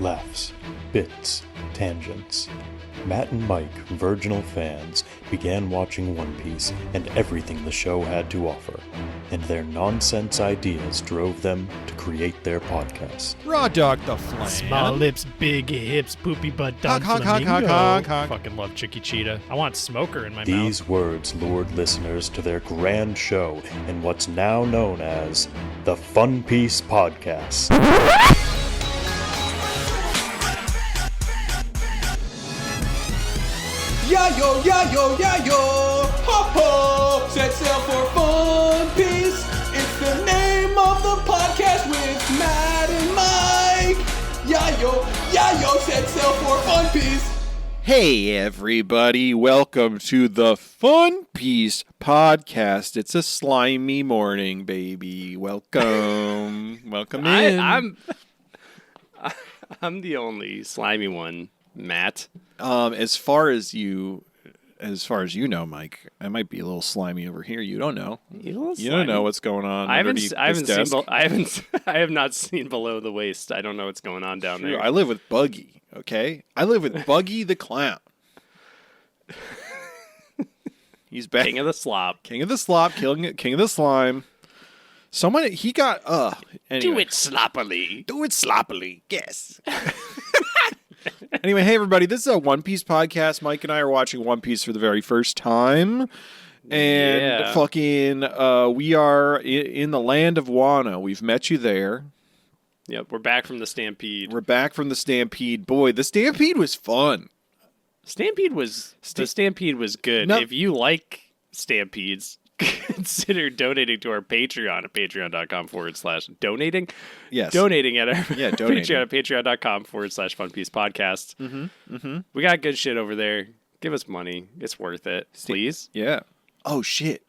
Laughs, bits, tangents. Matt and Mike, virginal fans, began watching One Piece and everything the show had to offer, and their nonsense ideas drove them to create their podcast. Raw dog the flan. Small lips, big hips, poopy butt, dog Honk, honk, honk, flamingo. honk, honk. Fucking love Chicky Cheetah. I want Smoker in my These mouth. words lured listeners to their grand show in what's now known as the Fun Piece Podcast. Yayo, yayo, yayo, ho ho, set sail for Fun Piece. It's the name of the podcast with Matt and Mike. Yayo, yayo, set sail for Fun Piece. Hey everybody, welcome to the Fun Piece Podcast. It's a slimy morning, baby. Welcome. Welcome in. I'm the only slimy one, Matt. As far as you know, Mike, I might be a little slimy over here. You don't know. You don't know what's going on. I underneath haven't this desk. I have not seen below the waist. I don't know what's going on down there. I live with Buggy. Okay, I live with Buggy the clown. He's back. King of the slop. King of the slop, king of the slime. Someone he got anyway. Do it sloppily. Do it sloppily. Yes. Anyway, hey everybody, this is a One Piece podcast. Mike and I are watching One Piece for the very first time. And we are in the land of Wano. We've met you there. Yep, we're back from the Stampede. We're back from the Stampede. Boy, the Stampede was fun. The Stampede was good. No. If you like Stampedes, consider donating to our Patreon at patreon.com/donating. Yes. Donating at our donating. Patreon at patreon.com/funpiecepodcast. Mm-hmm. We got good shit over there. Give us money. It's worth it. Please. Yeah. Oh, shit.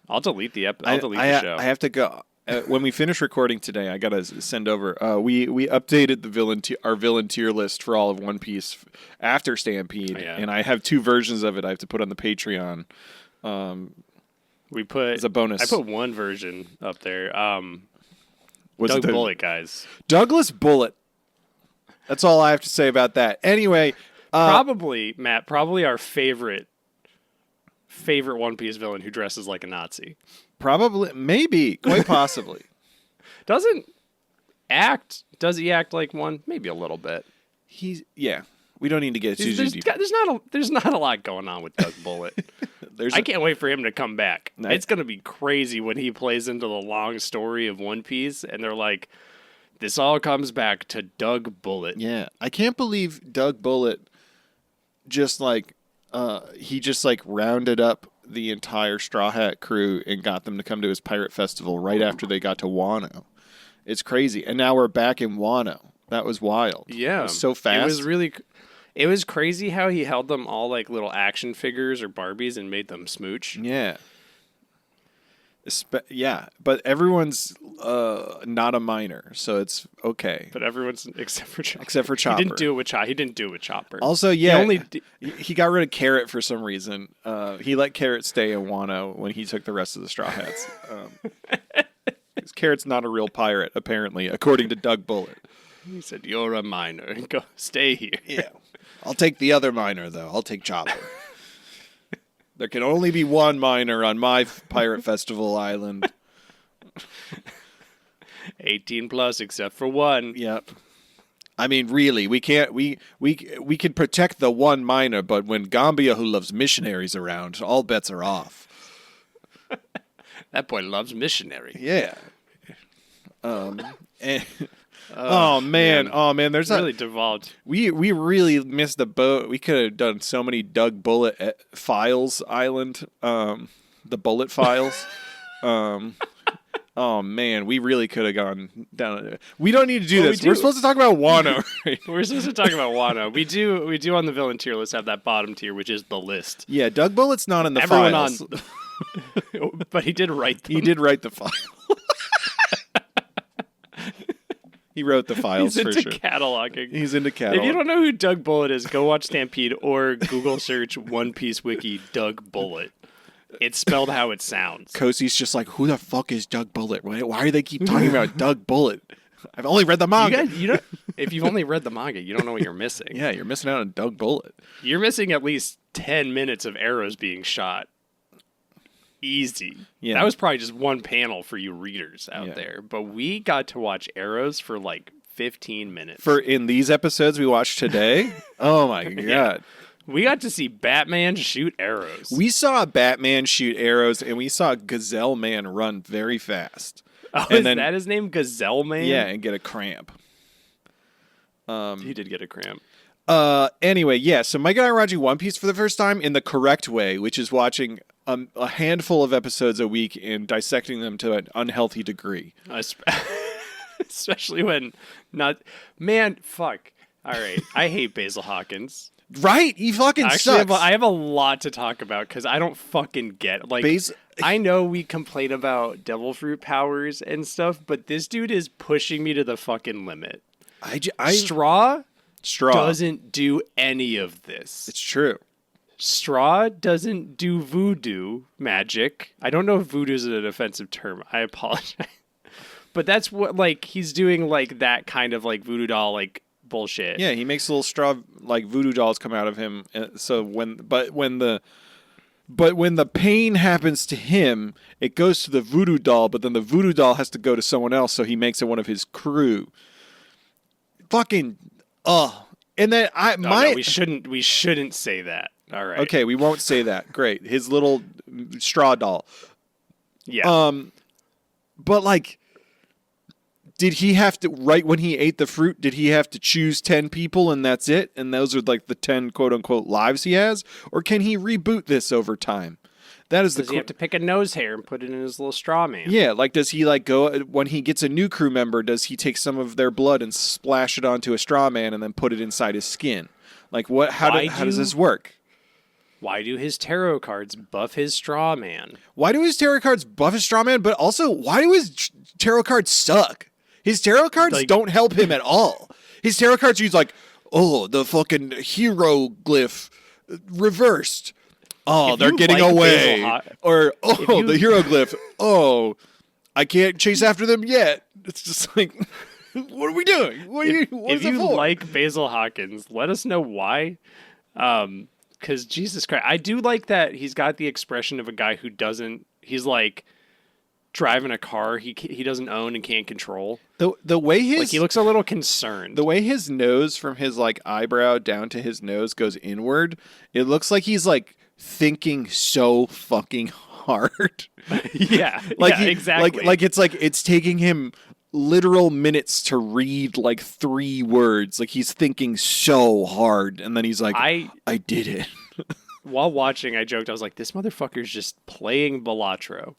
I'll delete the the show. I have to go. When we finish recording today, I gotta send over. We updated the our villain tier list for all of One Piece after Stampede, and I have two versions of it. I have to put on the Patreon. We put as a bonus. I put one version up there. Was Doug it Bullet, guys. Douglas Bullet. That's all I have to say about that. Anyway, probably Matt. Probably our favorite One Piece villain who dresses like a Nazi. Probably, maybe, quite possibly. Does he act like one? Maybe a little bit. We don't need to get too deep. There's not a lot going on with Doug Bullet. I can't wait for him to come back. It's going to be crazy when he plays into the long story of One Piece, and they're like, this all comes back to Doug Bullet. Yeah, I can't believe Doug Bullet just rounded up the entire Straw Hat crew and got them to come to his pirate festival right after they got to Wano. It's crazy. And now we're back in Wano. That was wild. Yeah. It was so fast. It was crazy how he held them all like little action figures or Barbies and made them smooch. Yeah. But everyone's not a minor, so it's okay. But everyone's except for Chopper. He didn't do it with Chopper. Also, he got rid of Carrot for some reason. He let Carrot stay in Wano when he took the rest of the Straw Hats. Carrot's not a real pirate, apparently, according to Doug Bullet. He said, "You're a minor. Go stay here." Yeah, I'll take the other minor though. I'll take Chopper. There can only be one minor on my pirate festival island. 18 plus, except for one. Yep. I mean, really, we can't. We can protect the one minor, but when Gambia, who loves missionaries, around, all bets are off. That boy loves missionary. Yeah. Oh man, there's really devolved. We really missed the boat. We could have done so many Doug Bullet Files Island, the Bullet Files. Oh man, we really could have gone down. We don't need to do this. We're supposed to talk about Wano. Right? We're supposed to talk about Wano. We do on the villain tier list have that bottom tier, which is the list. Yeah, Doug Bullet's not in the Everyone files. But he did write them. He did write the file. He wrote the files for sure. He's into cataloging. He's into cataloging. If you don't know who Doug Bullet is, go watch Stampede or Google search One Piece Wiki Doug Bullet. It's spelled how it sounds. Kosi's just like, who the fuck is Doug Bullet? Why do they keep talking about Doug Bullet? I've only read the manga. If you've only read the manga, you don't know what you're missing. Yeah, you're missing out on Doug Bullet. You're missing at least 10 minutes of arrows being shot. Easy. Yeah. That was probably just one panel for you readers out there. But we got to watch arrows for like 15 minutes. In these episodes we watched today? Oh my God. Yeah. We got to see Batman shoot arrows. We saw Batman shoot arrows, and we saw Gazelle Man run very fast. Oh, and is that his name? Gazelle Man? Yeah, and get a cramp. He did get a cramp. Anyway, yeah, so Mike and I are watching One Piece for the first time in the correct way, which is watching a handful of episodes a week and dissecting them to an unhealthy degree. Especially when not... Man, fuck. All right. I hate Basil Hawkins. Right? He fucking sucks. I have a lot to talk about because I don't fucking get... Like, I know we complain about devil fruit powers and stuff, but this dude is pushing me to the fucking limit. Straw doesn't do any of this. It's true. Straw doesn't do voodoo magic. I don't know if voodoo is an offensive term. I apologize. But that's what, like, he's doing, like, that kind of, like, voodoo doll, like, bullshit. Yeah, he makes little straw, like, voodoo dolls come out of him. So when the pain happens to him, it goes to the voodoo doll, but then the voodoo doll has to go to someone else, so he makes it one of his crew. Fucking, and then no, we shouldn't say that. All right. Okay, we won't say that. Great. His little straw doll. Yeah. But like, did he have to, right when he ate the fruit, did he have to choose 10 people and that's it? And those are like the 10 quote unquote lives he has? Or can he reboot this over time? Does he have to pick a nose hair and put it in his little straw man? Yeah, like does he like go, when he gets a new crew member, does he take some of their blood and splash it onto a straw man and then put it inside his skin? Like what, how does this work? Why do his tarot cards buff his straw man? Why do his tarot cards buff his straw man? But also, why do his tarot cards suck? His tarot cards don't help him at all. His tarot cards, he's like, oh, the fucking hieroglyph reversed. Oh, they're getting away. Or, the hieroglyph. Oh, I can't chase after them yet. It's just like, what are we doing? What is it for? If you like Basil Hawkins, let us know why. Because Jesus Christ, I do like that he's got the expression of a guy who doesn't, he's like driving a car he doesn't own and can't control. The way he looks a little concerned. The way his nose from his like eyebrow down to his nose goes inward, it looks like he's like thinking so fucking hard. Yeah, exactly. Like it's taking him literal minutes to read like 3 words. Like he's thinking so hard, and then he's like, I did it. While watching, I joked, I was like, this motherfucker's just playing Balatro.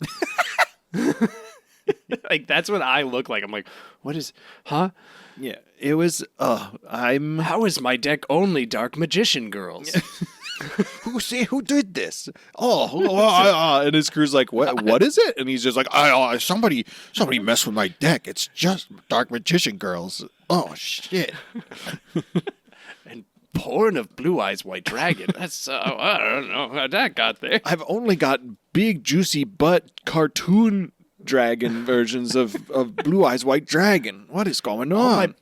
Like that's what I look like. I'm like, what is, huh? Yeah, it was. How is my deck only Dark Magician girls? Who did this? And his crew's like, what is it? And he's just like, somebody messed with my deck. It's just Dark Magician girls. Oh shit. And porn of Blue Eyes White Dragon. That's I don't know how that got there. I've only got big juicy butt cartoon dragon versions of Blue Eyes White Dragon. What is going on?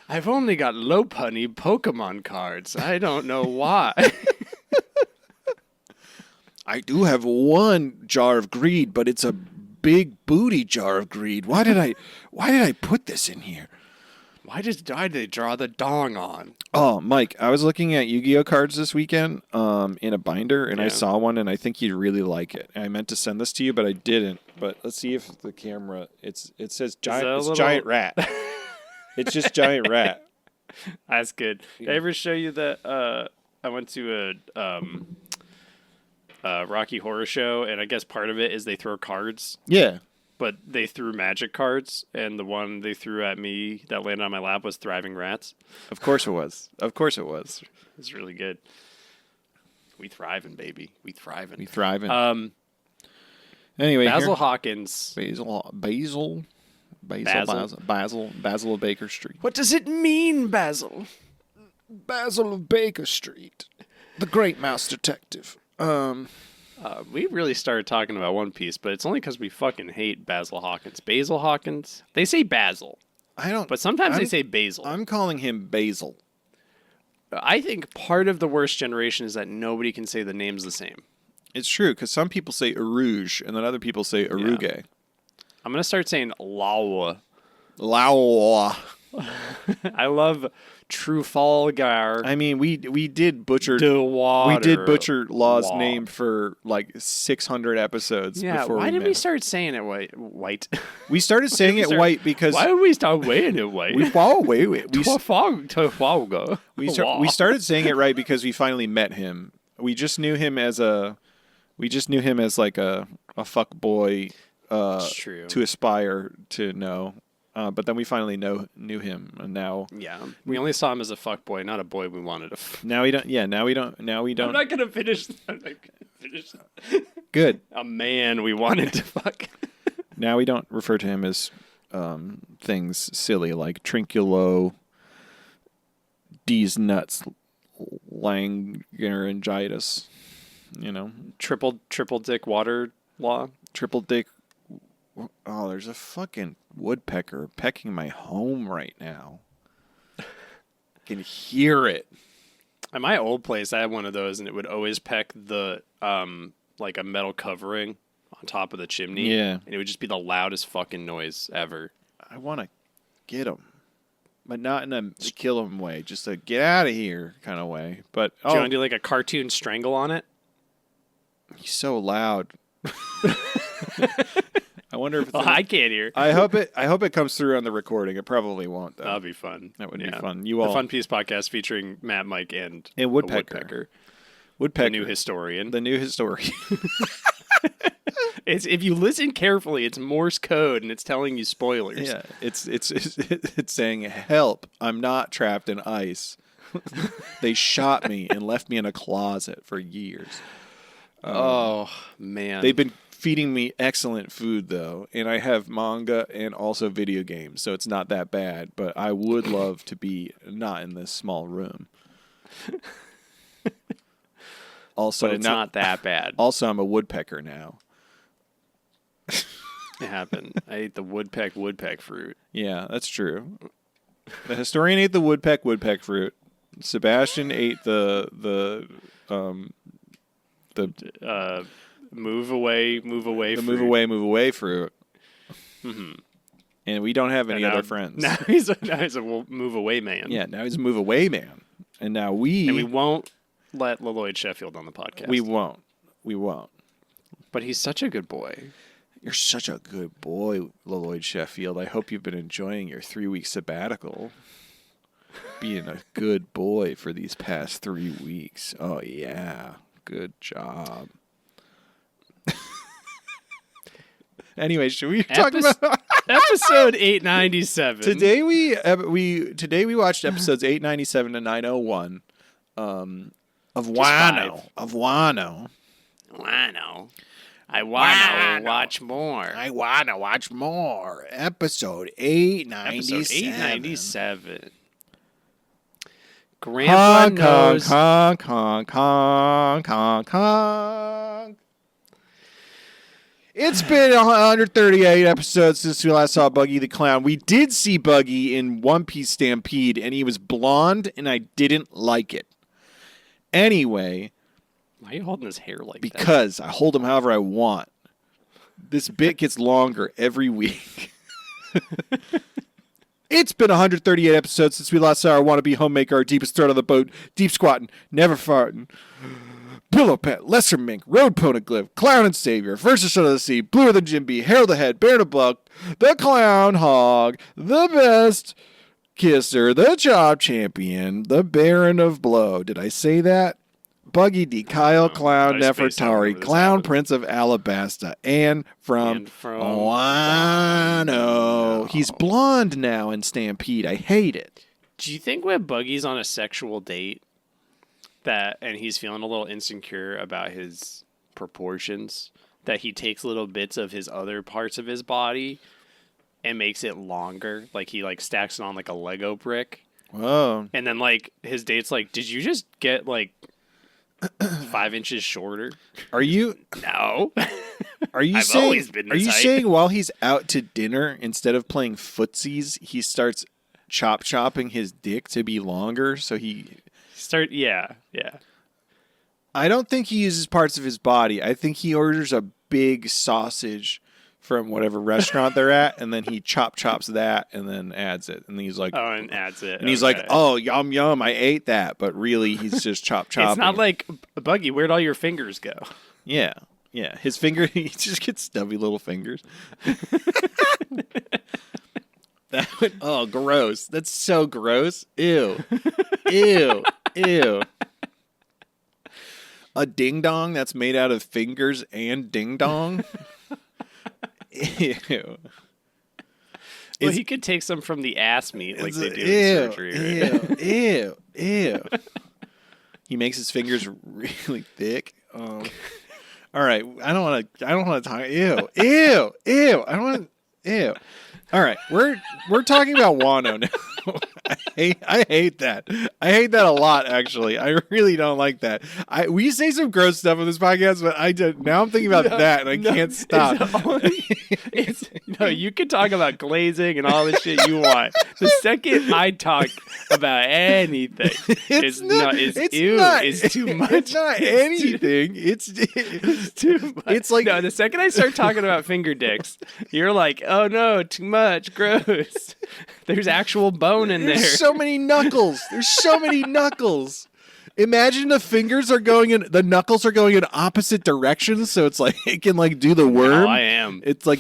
I've only got low punny Pokemon cards. I don't know why. I do have 1 jar of greed, but it's a big booty jar of greed. Why did I put this in here? Why did they draw the dong on? Oh, Mike, I was looking at Yu-Gi-Oh cards this weekend in a binder, and I saw one, and I think you'd really like it. I meant to send this to you, but I didn't. But let's see if the camera... It says giant... giant rat. It's just giant rat. That's good. Did I ever show you that I went to a Rocky Horror Show, and I guess part of it is they throw cards. Yeah. But they threw magic cards, and the one they threw at me that landed on my lap was Thriving Rats. Of course it was. Of course it was. It's really good. We thriving, baby. We thriving. We thriving. Anyway, Basil Hawkins. Basil of Baker Street. What does it mean, Basil? Basil of Baker Street. The great mouse detective. We really started talking about One Piece, but it's only because we fucking hate Basil Hawkins. Basil Hawkins? They say Basil. I don't. But sometimes they say Basil. I'm calling him Basil. I think part of the worst generation is that nobody can say the names the same. It's true, because some people say Arouge, and then other people say Aruge. Yeah. I'm going to start saying Lawa. Lawa. I love Trafalgar. I mean, we did butcher Law's name for like 600 episodes. Yeah, before why we did met. we start saying it white? We started saying it white because why did we start weighing it white? we Trafalgar. we started saying it right because we finally met him. We just knew him as like a fuck boy to aspire to know. But then we finally knew him, and now we only saw him as a fuck boy, not a boy we wanted to. Now we don't. Yeah, now we don't. I'm not gonna finish. Good. A man we wanted to fuck. Now we don't refer to him as things silly like Trinculo, D's nuts, Langaringitis. You know, triple dick water law. Triple dick. Oh, there's a fucking woodpecker pecking my home right now. I can hear it. At my old place, I had one of those, and it would always peck the like a metal covering on top of the chimney. Yeah, and it would just be the loudest fucking noise ever. I want to get him, but not in a kill him way, just a get out of here kind of way. But do you want to do like a cartoon strangle on it? He's so loud. I wonder if it's I can't hear. I hope it comes through on the recording. It probably won't, though. That'll be fun. That would be fun. The Fun Piece podcast featuring Matt, Mike, and Woodpecker. The new historian. The new historian. It's if you listen carefully, it's Morse code and it's telling you spoilers. Yeah, it's saying, "Help! I'm not trapped in ice. They shot me and left me in a closet for years." Oh man, they've been feeding me excellent food though, and I have manga and also video games, so it's not that bad. But I would love to be not in this small room. Also, but it's not that bad. Also, I'm a woodpecker now. It happened. I ate the woodpeck fruit. Yeah, that's true. The historian ate the woodpeck fruit. Sebastian ate the move away fruit. Mm-hmm. And we don't have any other friends. Now he's a move away man. Yeah, now he's a move away man. And now we won't let Lloyd Sheffield on the podcast. We won't. But he's such a good boy. You're such a good boy, Lloyd Sheffield. I hope you've been enjoying your 3-week sabbatical. Being a good boy for these past 3 weeks. Oh, yeah. Good job. Anyway, should we talk about episode 897? Today we watched episodes 897 to 901 of Wano. I wanna watch more. Episode 897. Grandpa knows. It's been 138 episodes since we last saw Buggy the Clown. We did see Buggy in One Piece Stampede, and he was blonde, and I didn't like it. Anyway. Why are you holding his hair like that? Because I hold him however I want. This bit gets longer every week. It's been 138 episodes since we last saw our wannabe homemaker, our deepest threat on the boat, deep squatting, never farting. Pillow Pet, Lesser Mink, Road Poneglyph, Clown and Savior, First Son of the Sea, Bluer than Jimby, Harold the Head, Baron of Buck, the Clown Hog, the Best Kisser, the Job Champion, the Baron of Blow. Did I say that? Buggy D. Kyle, Clown Nefertari, Clown Prince of Alabasta, and from Wano. He's blonde now in Stampede. I hate it. Do you think when Buggy's on a sexual date and he's feeling a little insecure about his proportions, that he takes little bits of his other parts of his body and makes it longer? Like he stacks it on like a Lego brick. Whoa. And then his date's like, did you just get 5 inches shorter? Are you? No. Are you I've saying? always been Are this you height. saying while he's out to dinner, instead of playing footsies, he starts chopping his dick to be longer? So he Yeah. I don't think he uses parts of his body. I think he orders a big sausage from whatever restaurant they're at, and then he chops that, and then adds it. And he's like, Oh, and adds it. and he's like, oh, yum yum, I ate that, but really he's just chopping. It's not like, Buggy, where'd all your fingers go? Yeah. His finger, he just gets stubby little fingers. Oh, gross. That's so gross. Ew. A ding dong that's made out of fingers and ding dong. Ew. Well, he could take some from the ass meat like they do in surgery. Right? Ew. He makes his fingers really thick. All right, I don't want to talk. Ew. I don't want to. Ew. All right, we're talking about Wano now. I hate that. I hate that a lot. Actually, I really don't like that. We say some gross stuff on this podcast, but now I'm thinking about that, and I can't stop. No, you can talk about glazing and all the shit you want. The second I talk about anything, it's too much. It's not anything. It's too much. It's like no. The second I start talking about finger dicks, you're like, oh no, too much, gross. There's actual bone in there. There's so many knuckles. Imagine the knuckles are going in opposite directions, so it's like it can like do the worm. Oh, I am. It's like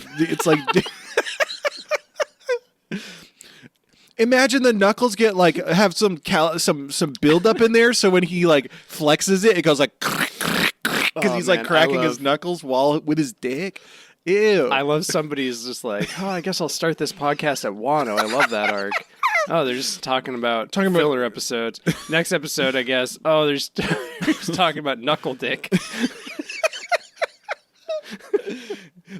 Imagine the knuckles get like have some buildup in there, so when he like flexes it, it goes like because he's like cracking his knuckles with his dick. Ew. I love somebody who's just like, oh, I guess I'll start this podcast at Wano. I love that arc. Oh, they're just talking about filler episodes. Next episode, I guess. Oh, they're just talking about knuckle dick.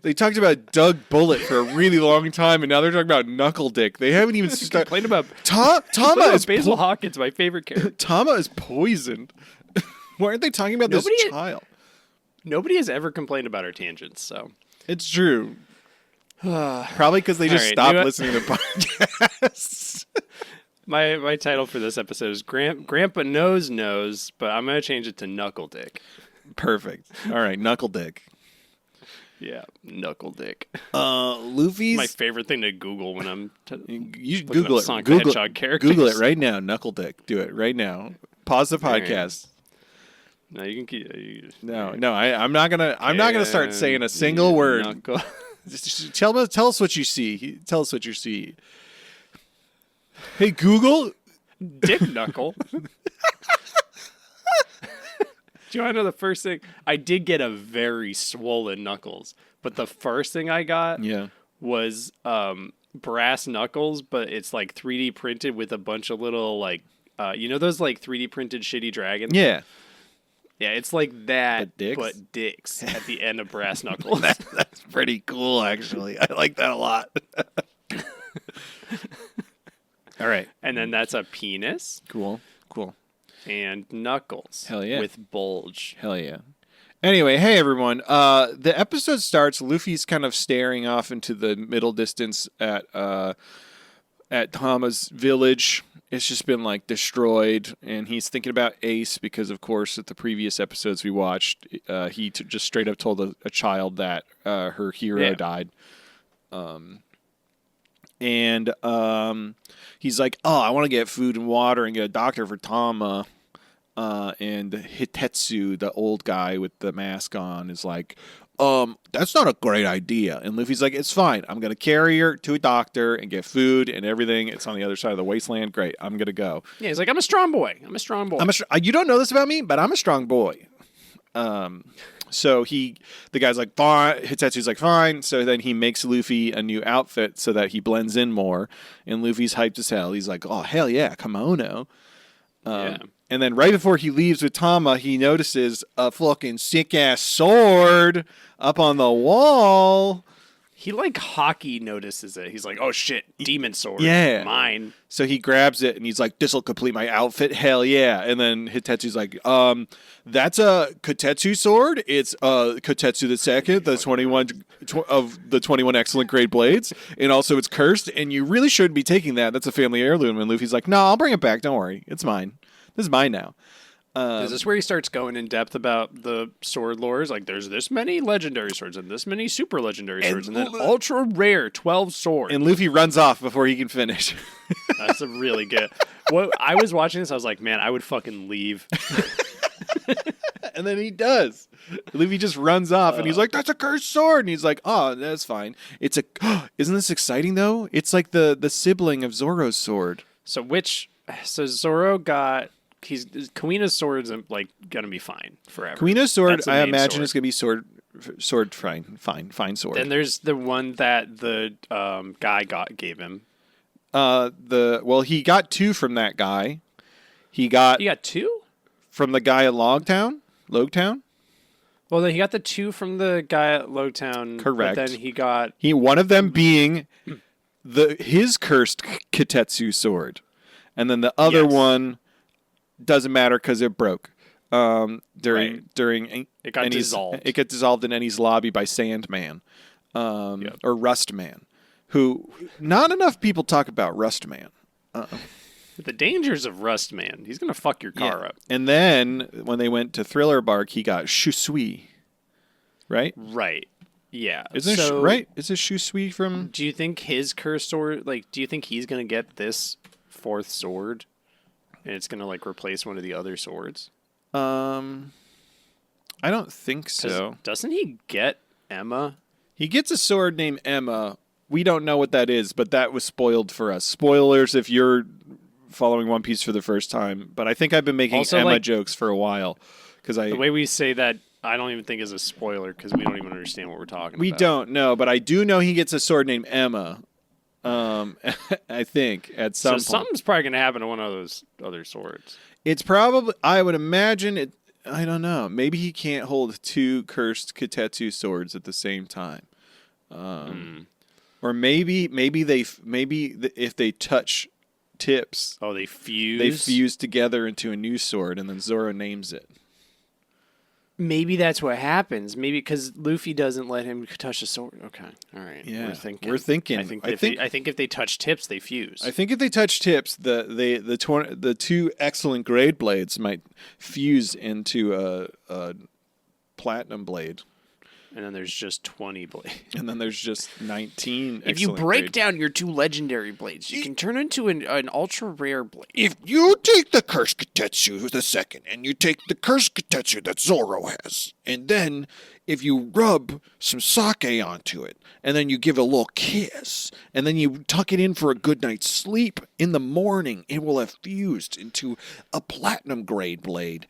They talked about Doug Bullet for a really long time, and now they're talking about knuckle dick. They haven't even started. Complain about Tama is Basil Hawkins, my favorite character. Tama is poisoned. Why aren't they talking about this child? Nobody has ever complained about our tangents, so. It's true. Probably because they just stopped listening to podcasts. My title for this episode is Grandpa knows, but I'm going to change it to Knuckle Dick. Perfect. All right, Knuckle Dick. Yeah, Knuckle Dick. Luffy's my favorite thing to Google when I'm you should Google it. Sonic the Hedgehog characters. Google it right now. Knuckle Dick. Do it right now. Pause the podcast. No, you can keep. No. I'm not gonna start saying a single word. Knuckle. Tell us what you see. Tell us what you see. Hey Google, Dick Knuckle. Do you want to know the first thing? I did get a very swollen knuckles, but the first thing I got was brass knuckles, but it's like 3D printed with a bunch of little like those like 3D printed shitty dragons. Yeah. Yeah, it's like that, but dicks at the end of brass knuckles. That's pretty cool, actually. I like that a lot. All right. And then that's a penis. Cool. And knuckles. Hell yeah. With bulge. Hell yeah. Anyway, hey everyone. The episode starts. Luffy's kind of staring off into the middle distance at Tama's village. It's just been like destroyed, and he's thinking about Ace because, of course, at the previous episodes we watched, he just straight up told a child that her hero died. And he's like, "Oh, I want to get food and water and get a doctor for Tama." And Hitetsu, the old guy with the mask on, is like, that's not a great idea. And Luffy's like, it's fine. I'm going to carry her to a doctor and get food and everything. It's on the other side of the wasteland. Great. I'm going to go. Yeah, he's like, I'm a strong boy. You don't know this about me, but I'm a strong boy. So the guy's like, fine. Hitetsu's like, fine. So then he makes Luffy a new outfit so that he blends in more. And Luffy's hyped as hell. He's like, oh, hell yeah, kimono. And then right before he leaves with Tama, he notices a fucking sick-ass sword up on the wall. He like hockey notices it. He's like, "Oh shit, demon sword, Yeah. mine." So he grabs it and he's like, "This'll complete my outfit." Hell yeah! And then Hitetsu's like, "That's a Kotetsu sword. It's Kotetsu the second, the 21 of the 21 excellent grade blades, and also it's cursed. And you really shouldn't be taking that. That's a family heirloom." And Luffy's like, "No, I'll bring it back. Don't worry, it's mine. This is mine now." Is this where he starts going in depth about the sword lores? Like, there's this many legendary swords and this many super legendary swords, and then ultra rare 12 swords. And Luffy runs off before he can finish. That's a really good. What I was watching this, I was like, man, I would fucking leave. And then he does. Luffy just runs off, and he's like, "That's a cursed sword." And he's like, "Oh, that's fine. It's a." Isn't this exciting though? It's like the sibling of Zoro's sword. So Zoro got. Kuina's sword's like gonna be fine forever. Kuina's sword, That's the I main imagine, sword. is gonna be sword fine sword. Then there's the one that the guy gave him. He got 2 from that guy. He got 2 from the guy at Logtown. Well, then he got the 2 from the guy at Logtown. Correct. But then he got one of them being his cursed Kotetsu sword, and then the other one doesn't matter because it broke during it got dissolved. It got dissolved in Ennie's lobby by Sandman or Rustman, who not enough people talk about Rustman. The dangers of Rustman. He's gonna fuck your car up. And then when they went to Thriller Bark, he got Shusui, right? Right. Yeah. Isn't it right? Is it Shusui from? Do you think his cursed sword? Like, do you think he's gonna get this 4th sword? And it's gonna like replace one of the other swords. I don't think so. Doesn't he get Emma? He gets a sword named Emma. We don't know what that is, but that was spoiled for us. Spoilers if you're following One Piece for the first time. But I think I've been making also, Emma jokes for a while because the way we say that, I don't even think is a spoiler because we don't even understand what we're talking about. We don't know, but I do know he gets a sword named Emma. I think at some point. Something's probably gonna happen to one of those other swords. It's probably, I would imagine it. I don't know. Maybe he can't hold 2 cursed Kotetsu swords at the same time. Or maybe if they touch tips, they fuse. They fuse together into a new sword, and then Zoro names it. Maybe that's what happens. Maybe because Luffy doesn't let him touch the sword. Okay, all right. Yeah, we're thinking. I think if they touch tips, they fuse. I think if they touch tips, the 2 excellent grade blades might fuse into a platinum blade. And then there's just 20 blades. And then there's just 19. If you break down your 2 legendary blades, you can turn into an ultra rare blade. If you take the cursed Kotetsu the second, and you take the cursed Kotetsu that Zoro has, and then if you rub some sake onto it, and then you give it a little kiss, and then you tuck it in for a good night's sleep, in the morning it will have fused into a platinum grade blade.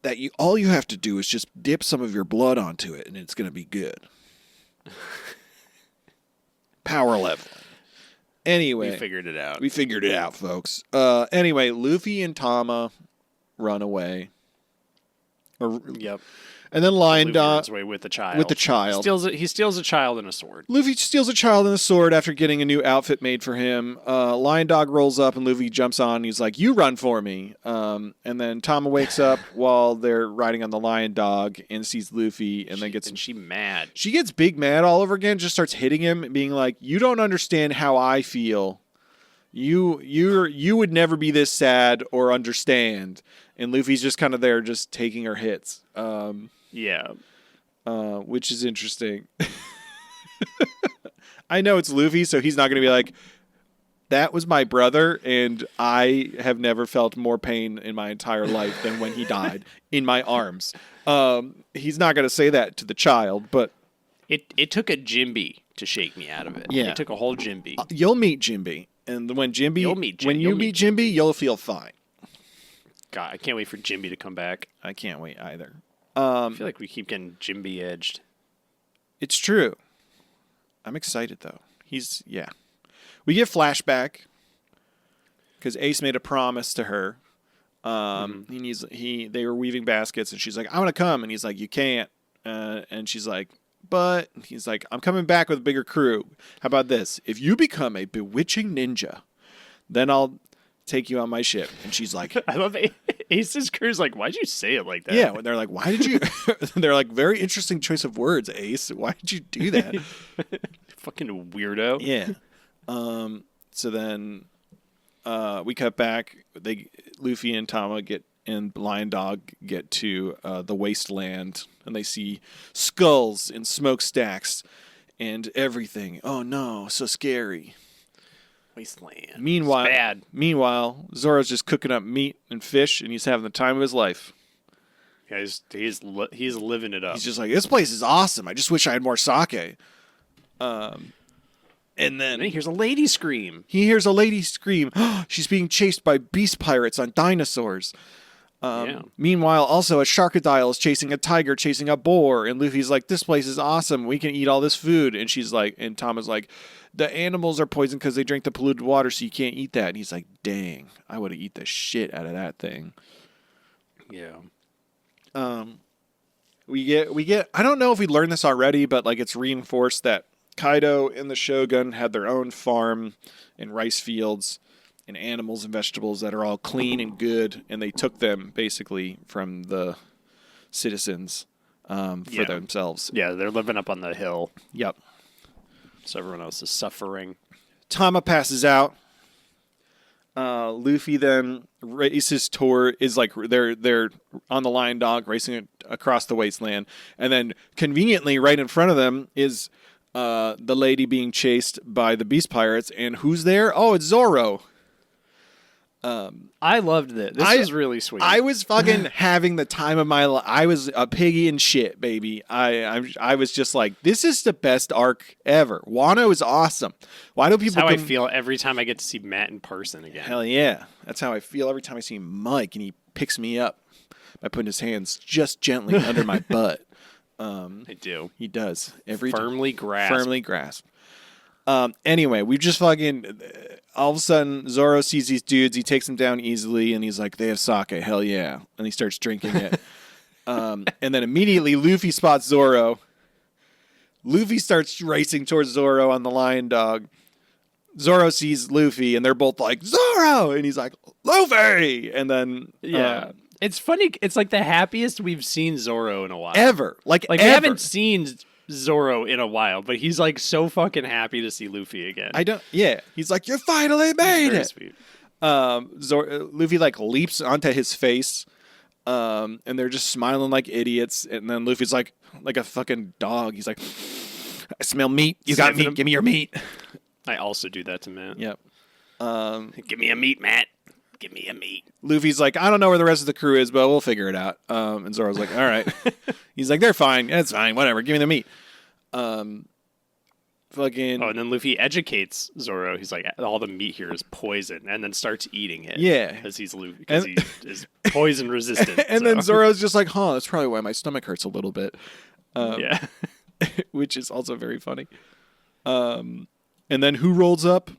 That all you have to do is just dip some of your blood onto it, and it's going to be good. Power level. Anyway, we figured it out. Folks. Anyway, Luffy and Tama run away. Yep. And then Lion Dog runs away with the child. He steals a child and a sword. Luffy steals a child and a sword after getting a new outfit made for him. Lion Dog rolls up and Luffy jumps on. And he's like, "You run for me." And then Tama wakes up while they're riding on the Lion Dog and sees Luffy and then gets she mad. She gets big mad all over again. Just starts hitting him, being like, "You don't understand how I feel. You would never be this sad or understand." And Luffy's just kind of there, just taking her hits. Yeah. Which is interesting. I know it's Luffy, so he's not going to be like, "That was my brother, and I have never felt more pain in my entire life than when he died in my arms." He's not going to say that to the child, but... It took a Jimby to shake me out of it. Yeah. It took a whole Jimby. You'll meet Jimby, and when you meet Jimby, you'll feel fine. God, I can't wait for Jimby to come back. I can't wait either. I feel like we keep getting Jimby edged. It's true. I'm excited though. We get flashback because Ace made a promise to her. They were weaving baskets, and she's like, "I want to come," and he's like, "You can't," and she's like, but he's like, I'm coming back with a bigger crew. How about this? If you become a bewitching ninja, then I'll take you on my ship. And she's like, I love Ace's crew's like, why'd you say it like that? yeah. They're like, why did you? They're like, very interesting choice of words, Ace. Why did you do that? Fucking weirdo. Yeah. So then we cut back. Luffy and Tama and Lion Dog get to the wasteland, and they see skulls and smokestacks and everything. Oh no, so scary. Wasteland. Meanwhile, It's bad. Meanwhile, Zoro's just cooking up meat and fish, and he's having the time of his life. Yeah, he's living it up. He's just like, this place is awesome. I just wish I had more sake. And then he hears a lady scream. he hears a lady scream. She's being chased by beast pirates on dinosaurs. Yeah. Meanwhile, also a sharkadile is chasing a tiger, chasing a boar, and Luffy's like, "This place is awesome. We can eat all this food." And she's like, and Tom is like, "The animals are poisoned because they drink the polluted water, so you can't eat that." And he's like, "Dang, I would have eat the shit out of that thing." Yeah. We get. I don't know if we learned this already, but like it's reinforced that Kaido and the Shogun had their own farm and rice fields and animals and vegetables that are all clean and good, and they took them basically from the citizens for themselves. Yeah, they're living up on the hill, Yep. so everyone else is suffering. Tama passes out. Luffy then races toward they're on the Lion Dog racing across the wasteland, and then conveniently right in front of them is the lady being chased by the beast pirates, and who's there? Oh, it's Zoro. I loved it. This was really sweet. I was fucking having the time of my life. I was a piggy and shit, baby. I was just like, this is the best arc ever. Wano is awesome. Why do people? That's how I feel every time I get to see Matt in person again. Hell yeah, that's how I feel every time I see Mike and he picks me up by putting his hands just gently under my butt. I do. He does every Firmly grasp. Firmly grasp. Anyway, we just fucking all of a sudden Zoro sees these dudes. He takes them down easily, and he's like, "They have sake, hell yeah!" And he starts drinking it. And then immediately Luffy spots Zoro. Luffy starts racing towards Zoro on the Lion Dog. Zoro sees Luffy, and they're both like, "Zoro!" And he's like, "Luffy!" And then It's funny. It's like the happiest we've seen Zoro in a while. ever like we ever. haven't seen Zoro in a while, but he's like so fucking happy to see Luffy again. He's like, "You finally made Very it." sweet. Luffy like leaps onto his face, and they're just smiling like idiots. And then Luffy's like a fucking dog. He's like, "I smell meat. You got meat. Give me your meat." I also do that to Matt. Yep. Give me a meat, Matt. Give me a meat. Luffy's like, "I don't know where the rest of the crew is, but we'll figure it out." And Zoro's like, "All right." He's like, "They're fine. It's fine. Whatever. Give me the meat." Fucking. Oh, and then Luffy educates Zoro. He's like, all the meat here is poison, and then starts eating it. Yeah. Because he is poison resistant. And then Zoro's just like, "Huh, that's probably why my stomach hurts a little bit." Yeah. Which is also very funny. And then who rolls up?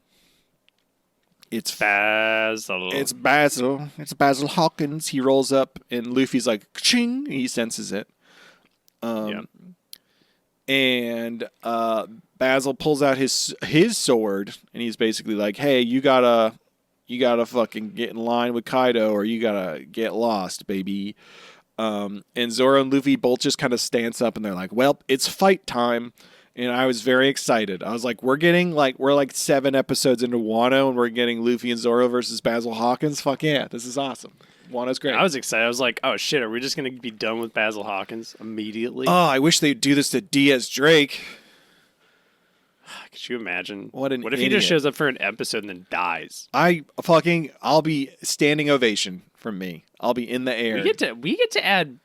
It's Basil. It's Basil. It's Basil Hawkins. He rolls up, and Luffy's like, "Ching!" He senses it. And Basil pulls out his sword, and he's basically like, "Hey, you gotta fucking get in line with Kaido, or you gotta get lost, baby." And Zoro and Luffy both just kind of stance up, and they're like, "Well, it's fight time." And I was very excited. I was like, we're 7 episodes into Wano, and we're getting Luffy and Zoro versus Basil Hawkins. Fuck yeah, this is awesome. Wano's great. I was excited. I was like, oh shit, are we just going to be done with Basil Hawkins immediately? Oh, I wish they'd do this to Diaz Drake. Could you imagine? What if he just shows up for an episode and then dies? I'll be standing ovation from me. I'll be in the air. We get to add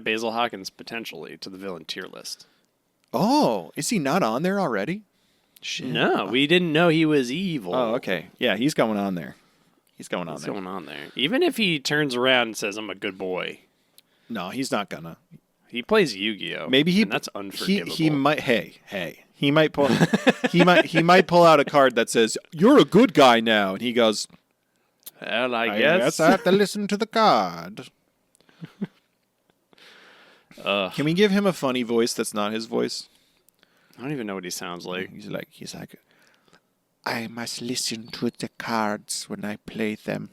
Basil Hawkins potentially to the villain tier list. Oh, is he not on there already? Shit. No, we didn't know he was evil. Oh, okay. Yeah, he's going on there. He's going on there. Even if he turns around and says, "I'm a good boy." No, he's not gonna. He plays Yu-Gi-Oh. Maybe and that's unforgivable. He might. Hey. He might pull. he might pull out a card that says, "You're a good guy now," and he goes, "Well, I guess I have to listen to the card." Can we give him a funny voice that's not his voice? I don't even know what he sounds like. He's like, I must listen to the cards when I play them.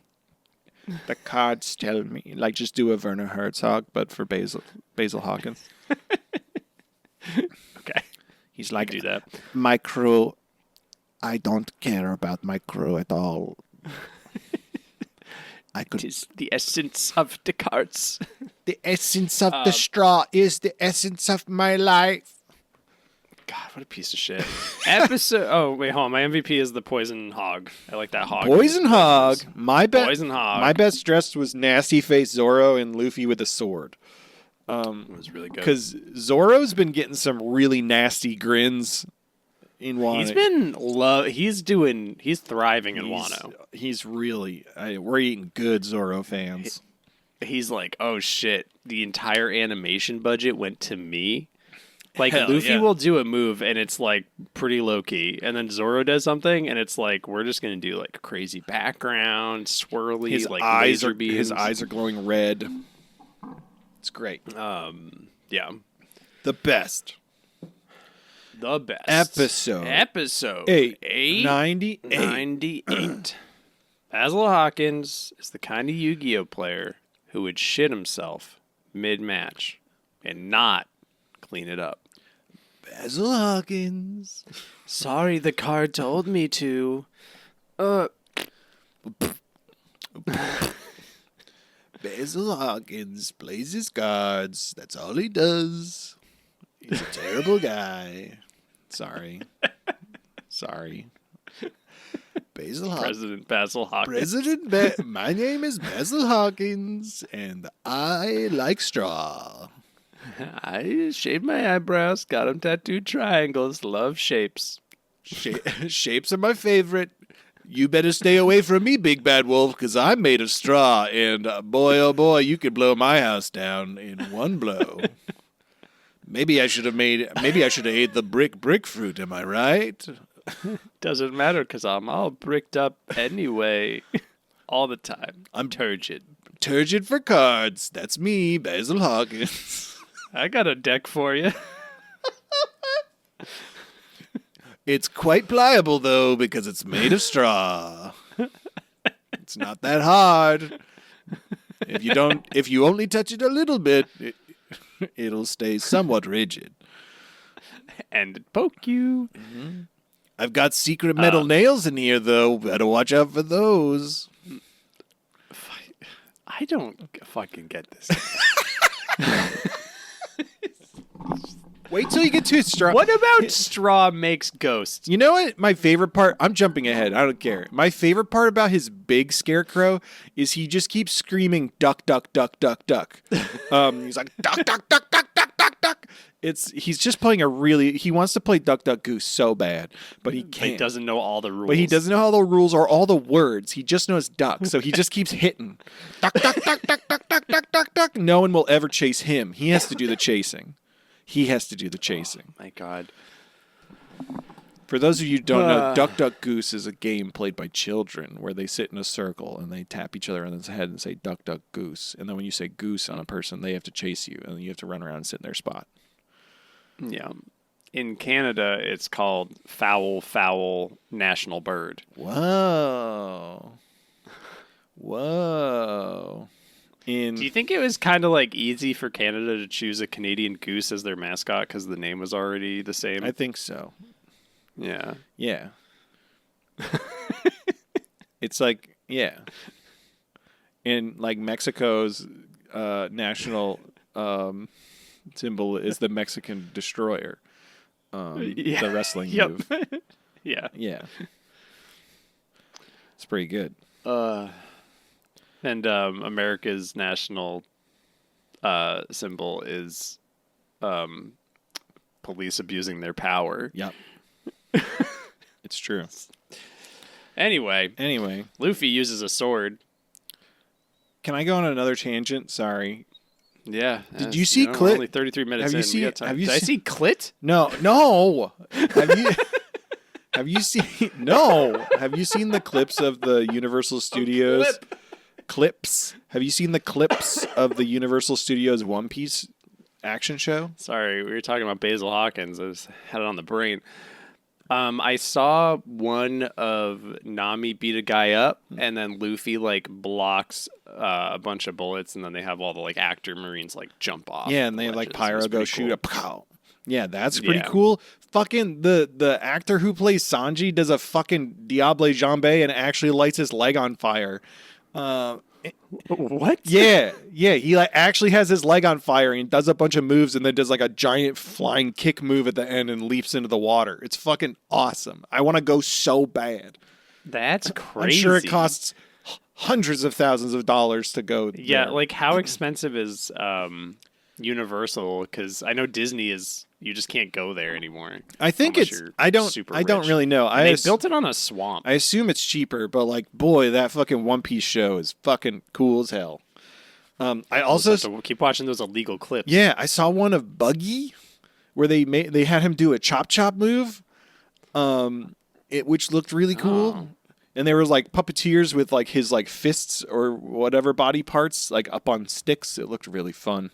The cards tell me. Like, just do a Werner Herzog, but for Basil Hawkins. Okay. He's like, do that. My crew, I don't care about my crew at all. It is the essence of the cards. The essence of the straw is the essence of my life. God, what a piece of shit. Episode. Oh, wait, hold on. My MVP is the poison hog. I like that hog. Poison hog. Poison hog. My best dressed was nasty face Zoro and Luffy with a sword. It was really good. Because Zoro's been getting some really nasty grins in Wano. He's thriving in Wano. He's really. We're eating good, Zoro fans. He's like, oh shit! The entire animation budget went to me. Like, Hell Luffy yeah. will do a move and it's like pretty low key, and then Zoro does something and it's like we're just gonna do like a crazy background, swirly, His like eyes laser are beams. his eyes are glowing red. It's great. Yeah, The best. the best Episode 98. 98. Basil Hawkins is the kind of Yu-Gi-Oh player who would shit himself mid-match and not clean it up. Basil Hawkins. Sorry, the card told me to. Basil Hawkins plays his cards. That's all he does. He's a terrible guy. Sorry. Basil Hawkins. President Basil Hawkins. My name is Basil Hawkins, and I like straw. I shaved my eyebrows, got them tattooed triangles, love shapes. Shapes are my favorite. You better stay away from me, Big Bad Wolf, because I'm made of straw, and boy, oh boy, you could blow my house down in one blow. Maybe I should have ate the brick fruit, am I right? Doesn't matter because I'm all bricked up anyway, all the time. I'm turgid. Turgid for cards. That's me, Basil Hawkins. I got a deck for you. It's quite pliable, though, because it's made of straw. It's not that hard. If you only touch it a little bit, it'll stay somewhat rigid. And poke you. Mm-hmm. I've got secret metal nails in here, though. Better watch out for those. I don't fucking get this. Wait till you get to straw. What about straw makes ghosts? You know what? My favorite part, I'm jumping ahead. I don't care. My favorite part about his big scarecrow is he just keeps screaming, duck, duck, duck, duck, duck. He's like, duck, duck, duck, duck, duck, duck, duck. He's just playing he wants to play Duck, Duck, Goose so bad, but he can't. He doesn't know all the rules. But he doesn't know all the rules or all the words. He just knows duck, so he just keeps hitting. Duck, duck, duck, duck, duck, duck, duck, duck, duck. No one will ever chase him. He has to do the chasing. Oh, my God. For those of you who don't know, Duck, Duck, Goose is a game played by children where they sit in a circle and they tap each other on the head and say, Duck, Duck, Goose. And then when you say goose on a person, they have to chase you, and you have to run around and sit in their spot. Yeah. In Canada, it's called Fowl, Fowl, National Bird. Whoa. Do you think it was kind of like easy for Canada to choose a Canadian goose as their mascot because the name was already the same? I think so. Yeah. Yeah. It's like, yeah. In like Mexico's national symbol is the Mexican destroyer. The wrestling move. Yeah. Yeah. It's pretty good. And America's national symbol is police abusing their power. Yep. It's true. Anyway, Luffy uses a sword. Can I go on another tangent? Sorry. Yeah. Did you see Clit? Only 33 minutes Have you in. seen? Did I see Clit? No. Have you seen? No. Have you seen the clips of the Universal Studios? Clips. Have you seen the clips of the Universal Studios One Piece action show. Sorry, we were talking about Basil Hawkins. I just had it on the brain. I saw one of Nami beat a guy up, and then Luffy like blocks a bunch of bullets, and then they have all the like actor Marines like jump off. Yeah, and they have like Pyro go shoot a pow. Yeah, that's pretty Yeah. cool. Fucking the actor who plays Sanji does a fucking Diable Jambe and actually lights his leg on fire. What? Yeah, he like actually has his leg on fire and does a bunch of moves and then does like a giant flying kick move at the end and leaps into the water. It's fucking awesome. I want to go so bad. That's crazy. I'm sure it costs hundreds of thousands of dollars to go. Yeah, there. like how expensive is Universal? Because I know Disney is. You just can't go there anymore. I think unless it's. you're I don't super really know. They built it on a swamp. I assume it's cheaper, but like, boy, that fucking One Piece show is fucking cool as hell. I also We'll have to keep watching those illegal clips. Yeah, I saw one of Buggy where they had him do a chop move, which looked really cool. Oh. And there was like puppeteers with like his like fists or whatever body parts like up on sticks. It looked really fun.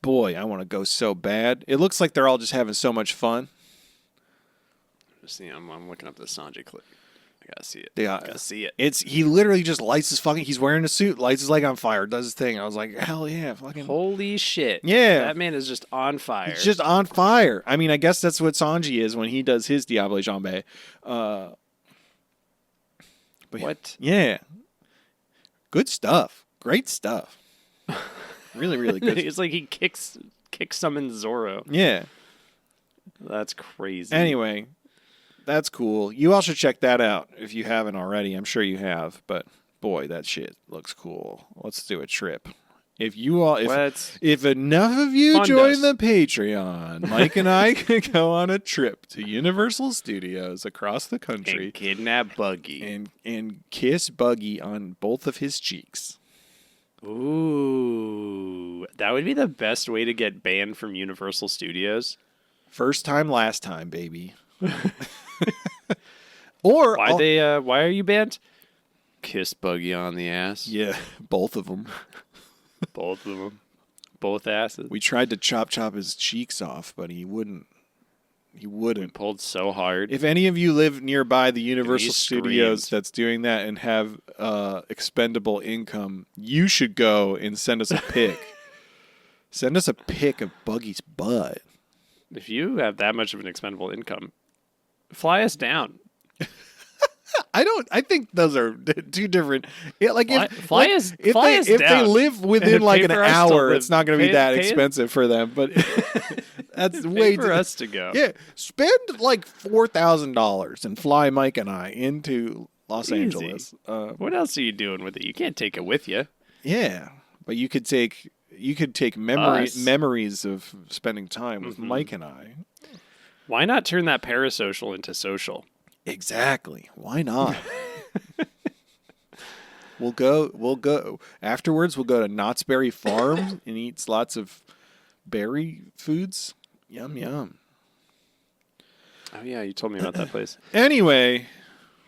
Boy, I want to go so bad. It looks like they're all just having so much fun. See, I'm looking up the Sanji clip. I gotta see it. Yeah, I gotta see it. He literally just lights his fucking. He's wearing a suit, lights his leg on fire, does his thing. I was like, hell yeah, fucking. Holy shit! Yeah. that man is just on fire. It's just on fire. I mean, I guess that's what Sanji is when he does his Diable Jambe. But What? Yeah. Good stuff. Great stuff. Really, really good. It's like he kicks summons Zoro. Yeah. That's crazy. Anyway, that's cool. You all should check that out if you haven't already. I'm sure you have, but boy, that shit looks cool. Let's do a trip. If enough of you Fund join us. the Patreon, Mike and I can go on a trip to Universal Studios across the country and kidnap Buggy. and kiss Buggy on both of his cheeks. Ooh, that would be the best way to get banned from Universal Studios. First time, last time, baby. Or Why are you banned? Kiss Buggy on the ass. Yeah, both of them. Both of them. Both asses. We tried to chop his cheeks off, but he wouldn't. He wouldn't. Pulled so hard. If any of you live nearby the Universal he Studios screamed. that's doing that and have expendable income, you should go and send us a pic. Send us a pic of Buggy's butt. If you have that much of an expendable income, fly us down. I think those are two different. Yeah, like if they live within And like pay an for us to hour, live. it's not going to be Pay- that pay it. expensive for them. But that's Pay way for too us to go. Yeah, spend like $4,000 and fly Mike and I into Los Easy. Angeles. What else are you doing with it? You can't take it with you. Yeah, but you could take Us. memories of spending time with Mm-hmm. Mike and I. Why not turn that parasocial into social? Exactly. Why not? We'll go afterwards. We'll go to Knott's Berry Farm and eat lots of berry foods. Yum yum. Oh yeah, you told me about that place. Anyway,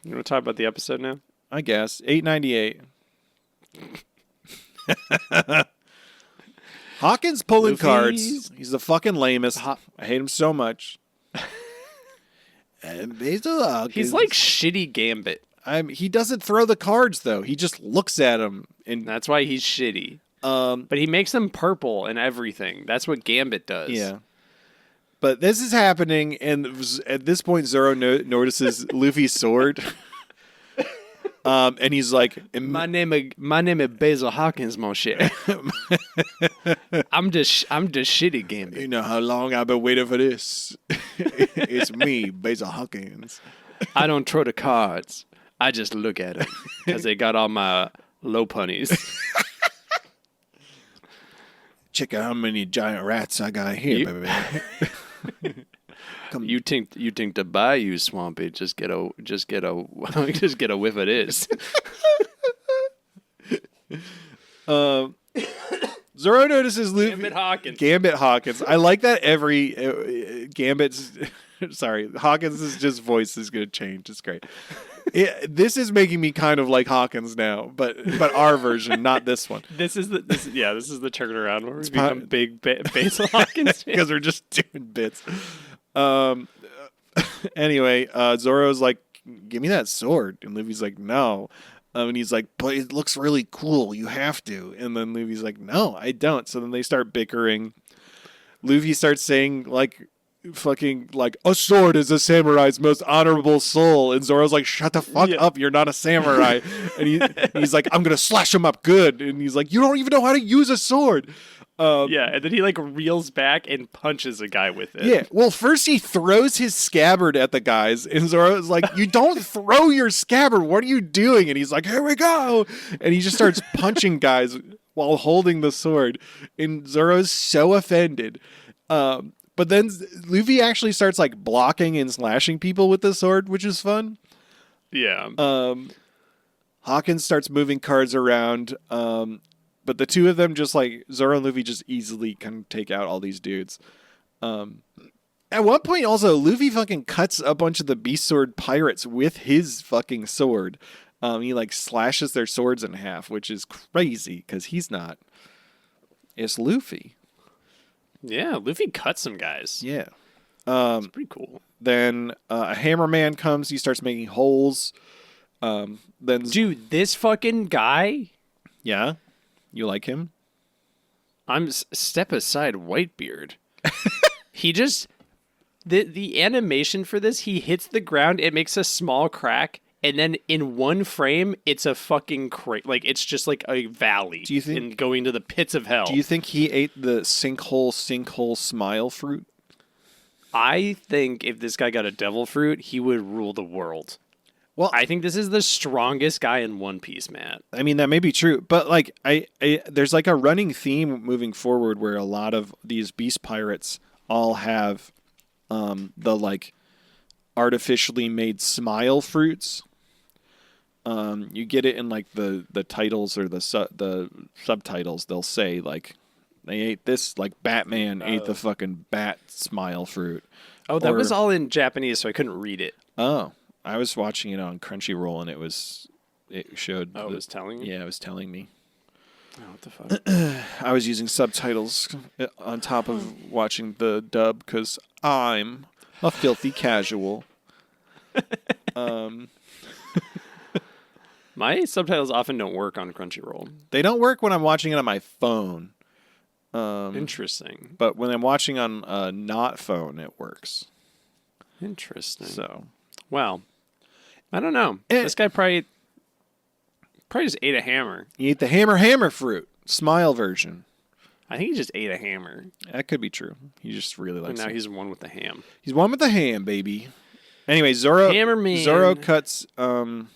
You want to talk about the episode now? I guess $8.98. Hawkins pulling Luffy's- cards. He's the fucking lamest. I hate him so much. And Basil Hawkins. He's like shitty Gambit. He doesn't throw the cards though. He just looks at them and That's why he's shitty. But he makes them purple and everything. That's what Gambit does. yeah. But this is happening, and at this point, Zoro notices Luffy's sword, and he's like, My name is Basil Hawkins, mon cher. I'm the shitty Gambit. "You know how long I've been waiting for this? It's me, Basil Hawkins." I don't throw the cards. I just look at them because they got all my low punnies. Check out how many giant rats I got here, baby. You think to buy you Swampy? Just get a whiff of this. Zoro notices Luffy. Gambit Hawkins. Gambit Hawkins. I like that every Gambit's. Sorry, Hawkins' just voice is going to change. It's great. This is making me kind of like Hawkins now, but our version, not this one. This is the turnaround where we become big Basil Hawkins because we're just doing bits. Anyway, Zoro's like, "Give me that sword," and Luffy's like, "No." And he's like, "But it looks really cool. You have to." And then Luffy's like, "No, I don't." So then they start bickering. Luffy starts saying like, "Fucking like a sword is a samurai's most honorable soul," and Zoro's like, "Shut the fuck up! You're not a samurai." And he's like, "I'm gonna slash him up good." And he's like, "You don't even know how to use a sword." And then he like reels back and punches a guy with it. Yeah, well, first he throws his scabbard at the guys, and Zoro's like, "You don't throw your scabbard. What are you doing?" And he's like, "Here we go!" And he just starts punching guys while holding the sword, and Zoro's so offended. But then Luffy actually starts like blocking and slashing people with the sword, which is fun. Yeah. Hawkins starts moving cards around. But the two of them just like Zoro and Luffy just easily can take out all these dudes. At one point also, Luffy fucking cuts a bunch of the Beast Sword pirates with his fucking sword. He like slashes their swords in half, which is crazy because he's not. It's Luffy. Yeah, Luffy cuts some guys. Yeah. It's pretty cool. Then a hammerman comes. He starts making holes. Then dude, this fucking guy. Yeah. You like him? Step aside, Whitebeard. He just the animation for this. He hits the ground. It makes a small crack, and then in one frame, it's a fucking like it's just like a valley. Do you think and going to the pits of hell? Do you think he ate the sinkhole smile fruit? I think if this guy got a devil fruit, he would rule the world. Well, I think this is the strongest guy in One Piece, Matt. I mean, that may be true, but like, there's like a running theme moving forward where a lot of these beast pirates all have the like artificially made smile fruits. You get it in like the titles or the subtitles. They'll say like they ate this, like Batman ate the fucking bat smile fruit. Oh, that was all in Japanese, so I couldn't read it. Oh. I was watching it on Crunchyroll, and it showed. Oh, it was telling you? Yeah, it was telling me. Oh, what the fuck? I was using subtitles on top of watching the dub because I'm a filthy casual. My subtitles often don't work on Crunchyroll. They don't work when I'm watching it on my phone. Interesting. But when I'm watching on a not phone, it works. Interesting. So, well, I don't know. This guy probably just ate a hammer. He ate the hammer fruit, smile version. I think he just ate a hammer. That could be true. He just really likes it. And now he's one with the ham. He's one with the ham, baby. Anyway, Zoro cuts Hairman.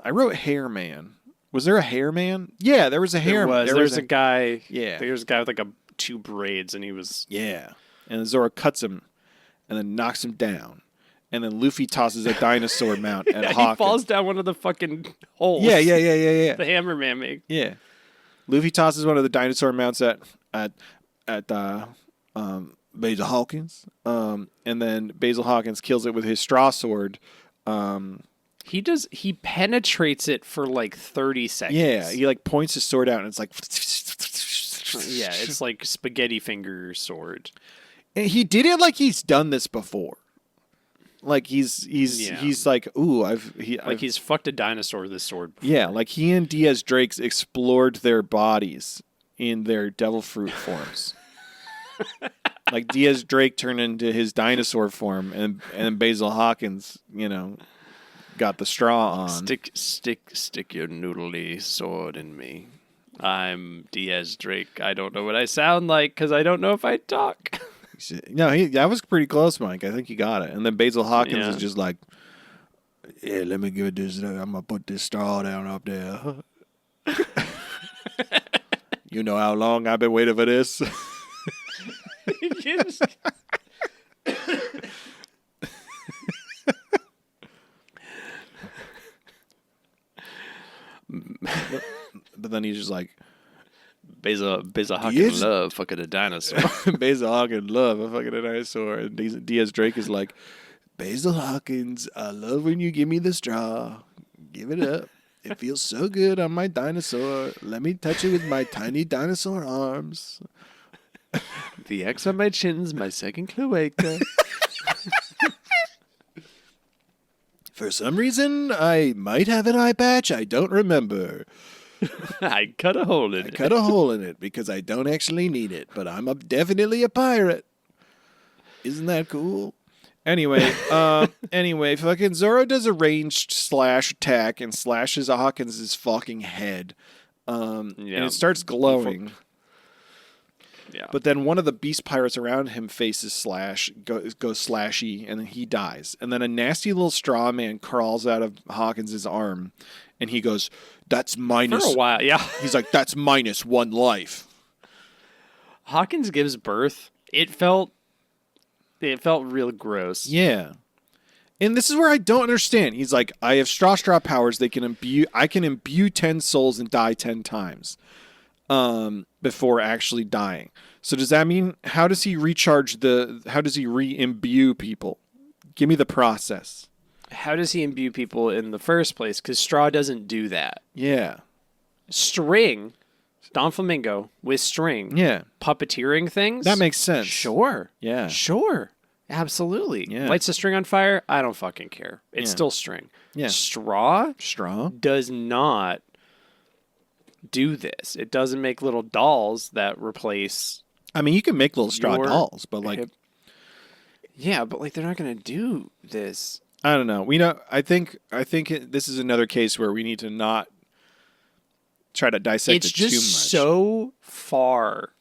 I wrote Hairman. Was there a Hairman? Yeah, there was a Hairman. There was a guy. Yeah. There was a guy with like two braids, and he was. Yeah. And Zoro cuts him and then knocks him down. And then Luffy tosses a dinosaur mount at Hawkins. He falls down one of the fucking holes. Yeah. The hammerman made. Yeah. Luffy tosses one of the dinosaur mounts at Basil Hawkins. And then Basil Hawkins kills it with his straw sword. He penetrates it for like 30 seconds. Yeah, he like points his sword out and it's like yeah, it's like spaghetti finger sword. And he did it like he's done this before. Like he's like, ooh, he's fucked a dinosaur with this sword before. Yeah, like he and Diaz Drakes explored their bodies in their devil fruit forms. Like Diaz Drake turned into his dinosaur form, and Basil Hawkins, got the straw on. Stick your noodly sword in me. I'm Diaz Drake. I don't know what I sound like because I don't know if I talk. No, that was pretty close, Mike. I think you got it. And then Basil Hawkins is just like, yeah, let me give it this. I'm going to put this straw down up there. You know how long I've been waiting for this? But then he's just like, Basil Hawkins love fucking a dinosaur. Basil Hawkins love a fucking dinosaur. And Diaz Drake is like, Basil Hawkins, I love when you give me the straw. Give it up. It feels so good on my dinosaur. Let me touch it with my tiny dinosaur arms. The X on my chin's my second cloaca. For some reason, I might have an eye patch. I don't remember. I cut a hole in it. I cut a hole in it because I don't actually need it, but I'm definitely a pirate. Isn't that cool? Anyway, fucking Zoro does a ranged slash attack and slashes Hawkins' fucking head. And it starts glowing. Yeah. But then one of the beast pirates around him faces goes slashy, and then he dies. And then a nasty little straw man crawls out of Hawkins' arm, and he goes, "That's minus." For a while, yeah. He's like, "That's minus one life." Hawkins gives birth. It felt real gross. Yeah. And this is where I don't understand. He's like, I have straw powers. I can imbue 10 souls and die 10 times before actually dying. So does that mean, how does he re-imbue people? Give me the process. How does he imbue people in the first place? Because straw doesn't do that. Yeah. String, Don Flamingo with string. Yeah. Puppeteering things. That makes sense. Sure. Yeah. Sure. Absolutely. Yeah. Lights the string on fire. I don't fucking care. It's Yeah. still string. Yeah. Straw Straw? does not do this. It doesn't make little dolls that replace. I mean, you can make little straw your dolls, but like, hip. Yeah, but like they're not going to do this. I don't know. I think this is another case where we need to not try to dissect It's it too much. just so far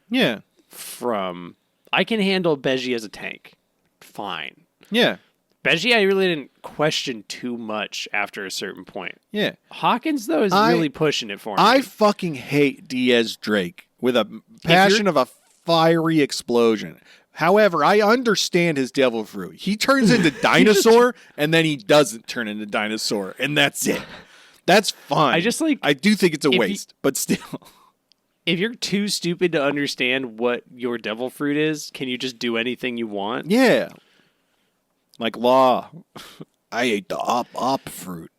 Yeah. from. I can handle Beji as a tank. Fine. Yeah. Beji, I really didn't question too much after a certain point. Yeah. Hawkins, though, is really pushing it for me. I fucking hate Diaz Drake with a passion of a fiery explosion. However, I understand his devil fruit. He turns into dinosaur, and then he doesn't turn into dinosaur, and that's it. That's fine. I do think it's a waste, but still. If you're too stupid to understand what your devil fruit is, can you just do anything you want? Yeah. Like Law. I ate the op fruit.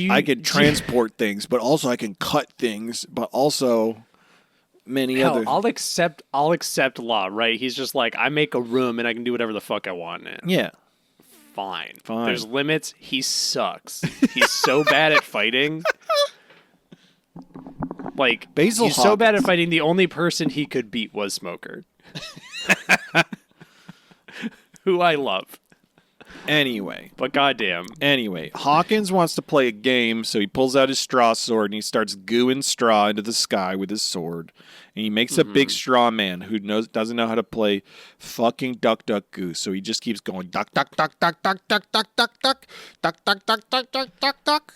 I can transport things, but also I can cut things, but also many other. I'll accept Law, right? He's just like, I make a room and I can do whatever the fuck I want in it. Yeah. Fine. There's limits. He sucks. He's so bad at fighting. Like, Basil he's so bad at fighting, the only person he could beat was Smoker. Who I love. Anyway. But goddamn. Anyway, Hawkins wants to play a game, so he pulls out his straw sword and he starts gooing straw into the sky with his sword. And he makes a big straw man who doesn't know how to play fucking duck, duck, goose. So he just keeps going duck, duck, duck, duck, duck, duck, duck, duck, duck, duck, duck, duck, duck, duck, duck, duck.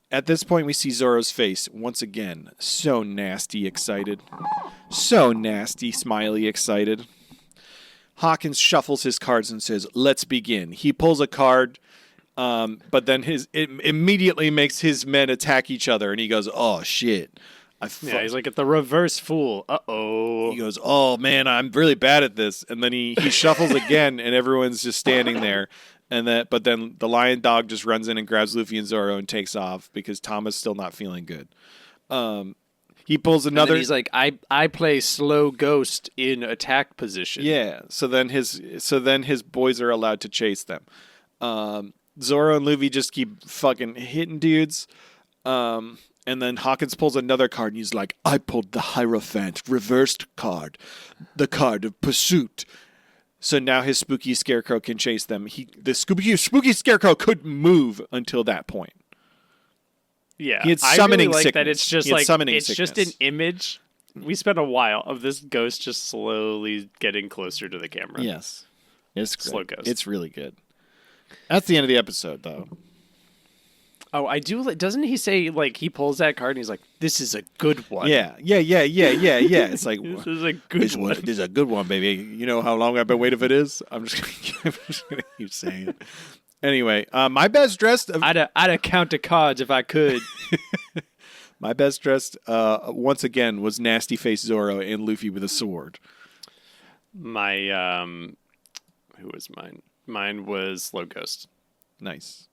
At this point, we see Zoro's face once again. So nasty excited. So nasty, smiley excited. Hawkins shuffles his cards and says, "Let's begin." He pulls a card, but then it immediately makes his men attack each other, and he goes, "Oh, shit." He's like, at the reverse fool. Uh-oh. He goes, "Oh, man, I'm really bad at this." And then he shuffles again, and everyone's just standing there. But then the lion dog just runs in and grabs Luffy and Zoro and takes off because Tama's still not feeling good. He pulls another. And he's like, I play slow ghost in attack position. Yeah. So then his boys are allowed to chase them. Zoro and Luffy just keep fucking hitting dudes. And then Hawkins pulls another card and he's like, "I pulled the Hierophant reversed card, the card of pursuit." So now his spooky scarecrow can chase them. The spooky scarecrow couldn't move until that point. Yeah, he had summoning I really like sickness. that it's just sickness. just an image. We spent a while of this ghost just slowly getting closer to the camera. Yes, it's slow ghost. It's really good. That's the end of the episode, though. Oh, I do. Doesn't he say, like, he pulls that card and he's like, "This is a good one." Yeah. It's like, this is a good one. This is a good one, baby. You know how long I've been waiting for this? I'm just gonna keep saying it. Anyway, my best dressed. I'd count the cards if I could. My best dressed, once again, was Nasty Face Zoro and Luffy with a sword. My Who was mine? Mine was Slow Ghost. Nice.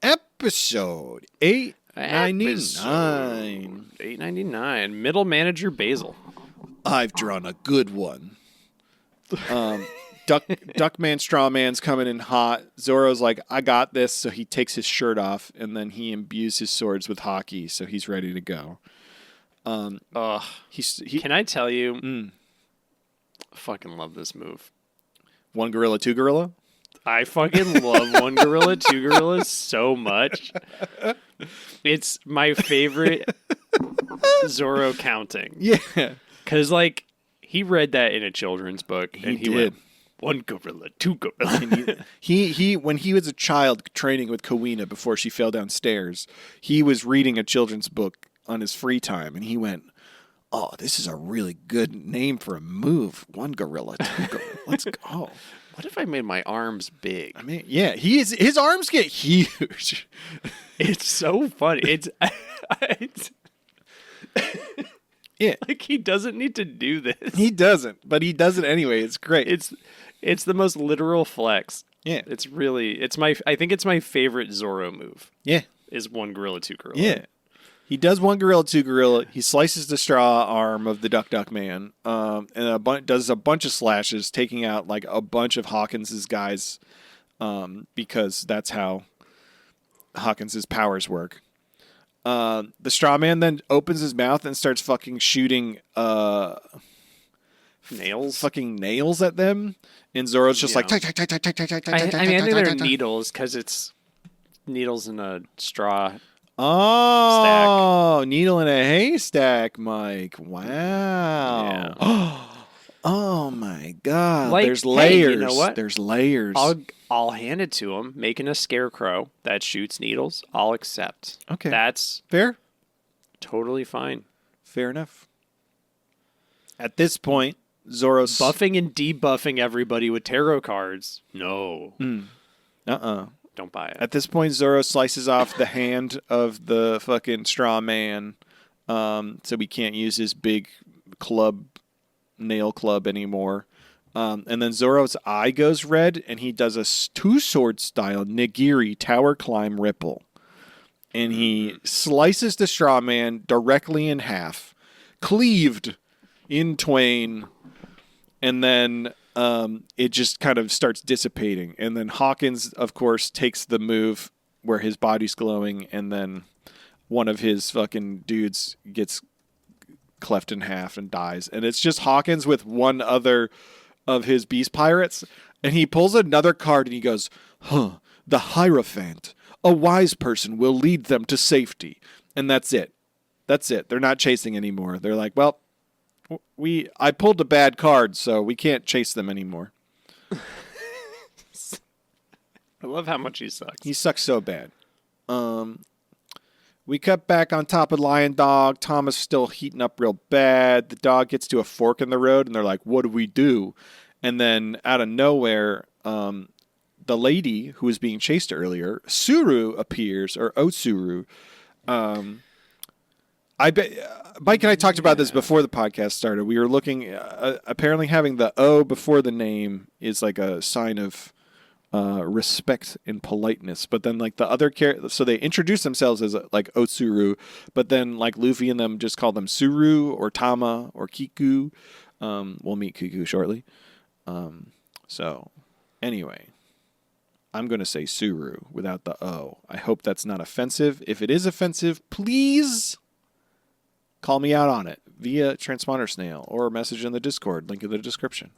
Episode 899. 899. Middle manager Basil. I've drawn a good one. Duckman Strawman's coming in hot. Zoro's like, I got this, so he takes his shirt off, and then he imbues his swords with hockey, so he's ready to go. Can I tell you? I fucking love this move. One gorilla, two gorilla? I fucking love one gorilla, two gorillas so much. It's my favorite Zoro counting. Yeah. Because, like, he read that in a children's book, and he went, one gorilla, two gorilla. He when he was a child training with Kawina before she fell downstairs, he was reading a children's book on his free time, and he went, oh, this is a really good name for a move. One gorilla, two gorilla. Let's go. What if I made my arms big? I mean, yeah, his arms get huge. It's so funny. It's yeah, like he doesn't need to do this. He doesn't, but he does it anyway. It's great. It's the most literal flex. Yeah, I think it's my favorite Zoro move. Yeah, is one gorilla, two gorilla. Yeah. He does one gorilla, two gorilla. He slices the straw arm of the Duck Man, and does a bunch of slashes, taking out like a bunch of Hawkins's guys, because that's how Hawkins's powers work. The straw man then opens his mouth and starts fucking shooting nails at them, and Zoro's just like, I think they're needles because it's needles in a straw. Oh, stack. Needle in a haystack, Mike. Wow. Yeah. Oh my God. Like, there's layers. Hey, you know what? There's layers. I'll hand it to him. Making a scarecrow that shoots needles, I'll accept. Okay. That's fair. Totally fine. Fair enough. At this point, Zoro's buffing and debuffing everybody with tarot cards. No. Don't buy it. At this point, Zoro slices off the hand of the fucking straw man, so we can't use his big nail club anymore. And then Zoro's eye goes red, and he does a two-sword style nigiri tower climb ripple. And he slices the straw man directly in half, cleaved in twain, and then it just kind of starts dissipating. And then Hawkins, of course, takes the move where his body's glowing, and then one of his fucking dudes gets cleft in half and dies. And it's just Hawkins with one other of his beast pirates. And he pulls another card and he goes, the Hierophant. A wise person will lead them to safety. And that's it. That's it. They're not chasing anymore. They're like, well, I pulled a bad card, so we can't chase them anymore. I love how much he sucks. He sucks so bad. We cut back on top of Lion Dog. Thomas still heating up real bad. The dog gets to a fork in the road, and they're like, what do we do? And then out of nowhere, the lady who was being chased earlier, Suru, appears, or Otsuru. I bet Mike and I talked about this before the podcast started. We were looking, apparently having the O before the name is like a sign of respect and politeness. But then like the other characters, so they introduce themselves as like Otsuru, but then like Luffy and them just call them Suru or Tama or Kiku. We'll meet Kiku shortly. So anyway, I'm going to say Suru without the O. I hope that's not offensive. If it is offensive, please call me out on it via transponder snail or a message in the Discord, link in the description.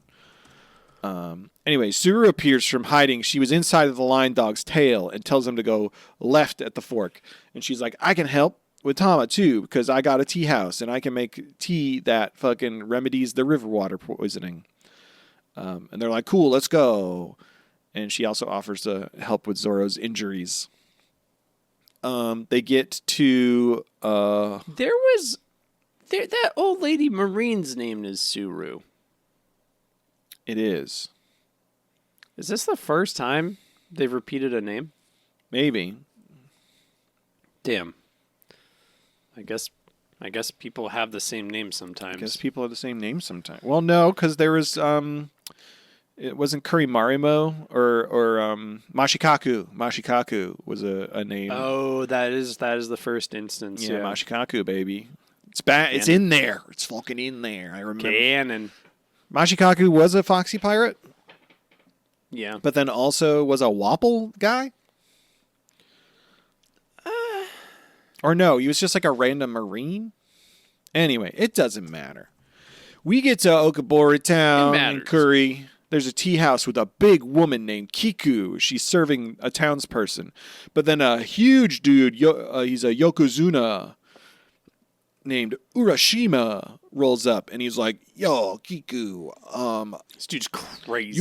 Anyway, Suru appears from hiding. She was inside of the lion dog's tail and tells him to go left at the fork. And she's like, I can help with Tama too, because I got a tea house and I can make tea that fucking remedies the river water poisoning. And they're like, cool, let's go. And she also offers to help with Zoro's injuries. They get to that old lady Marine's name is Suru. It is. Is this the first time they've repeated a name? Maybe. Damn. I guess people have the same name sometimes. I guess people have the same name sometimes. Well, no, because there was It wasn't Kurimarimo or Mashikaku. Mashikaku was a name. Oh, that is the first instance. Yeah, Mashikaku, baby. It's bad. It's in there. It's fucking in there. I remember. Canon. Mashikaku was a foxy pirate, Yeah. but then also was a Wapple guy. Or no, he was just like a random marine. Anyway, it doesn't matter. We get to Okabori Town in Kuri. There's a tea house with a big woman named Kiku. She's serving a townsperson. But then a huge dude, he's a Yokozuna, named Urashima, rolls up. And he's like, yo, Kiku, This dude's crazy.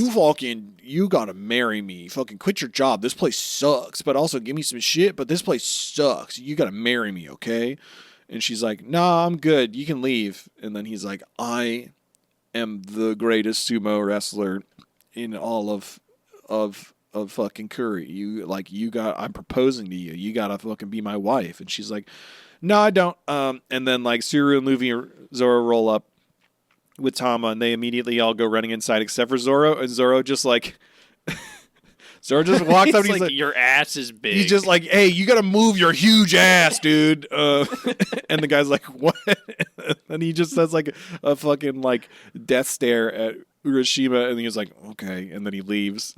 you gotta marry me. Fucking quit your job. This place sucks. But also give me some shit. But this place sucks. You gotta marry me, okay? And she's like, nah, I'm good. You can leave. And then he's like, I am the greatest sumo wrestler in all of fucking Kuri. I'm proposing to you. You gotta fucking be my wife. And she's like, no, I don't. And then like Suru and Luffy and Zoro roll up with Tama, and they immediately all go running inside except for Zoro. And Zoro just like Zoro just walks up and he's like, your ass is big. he's just like, hey, you gotta move your huge ass, dude. And the guy's like, what? And he just says like a fucking like death stare at Urashima, and he's like, okay, and then he leaves.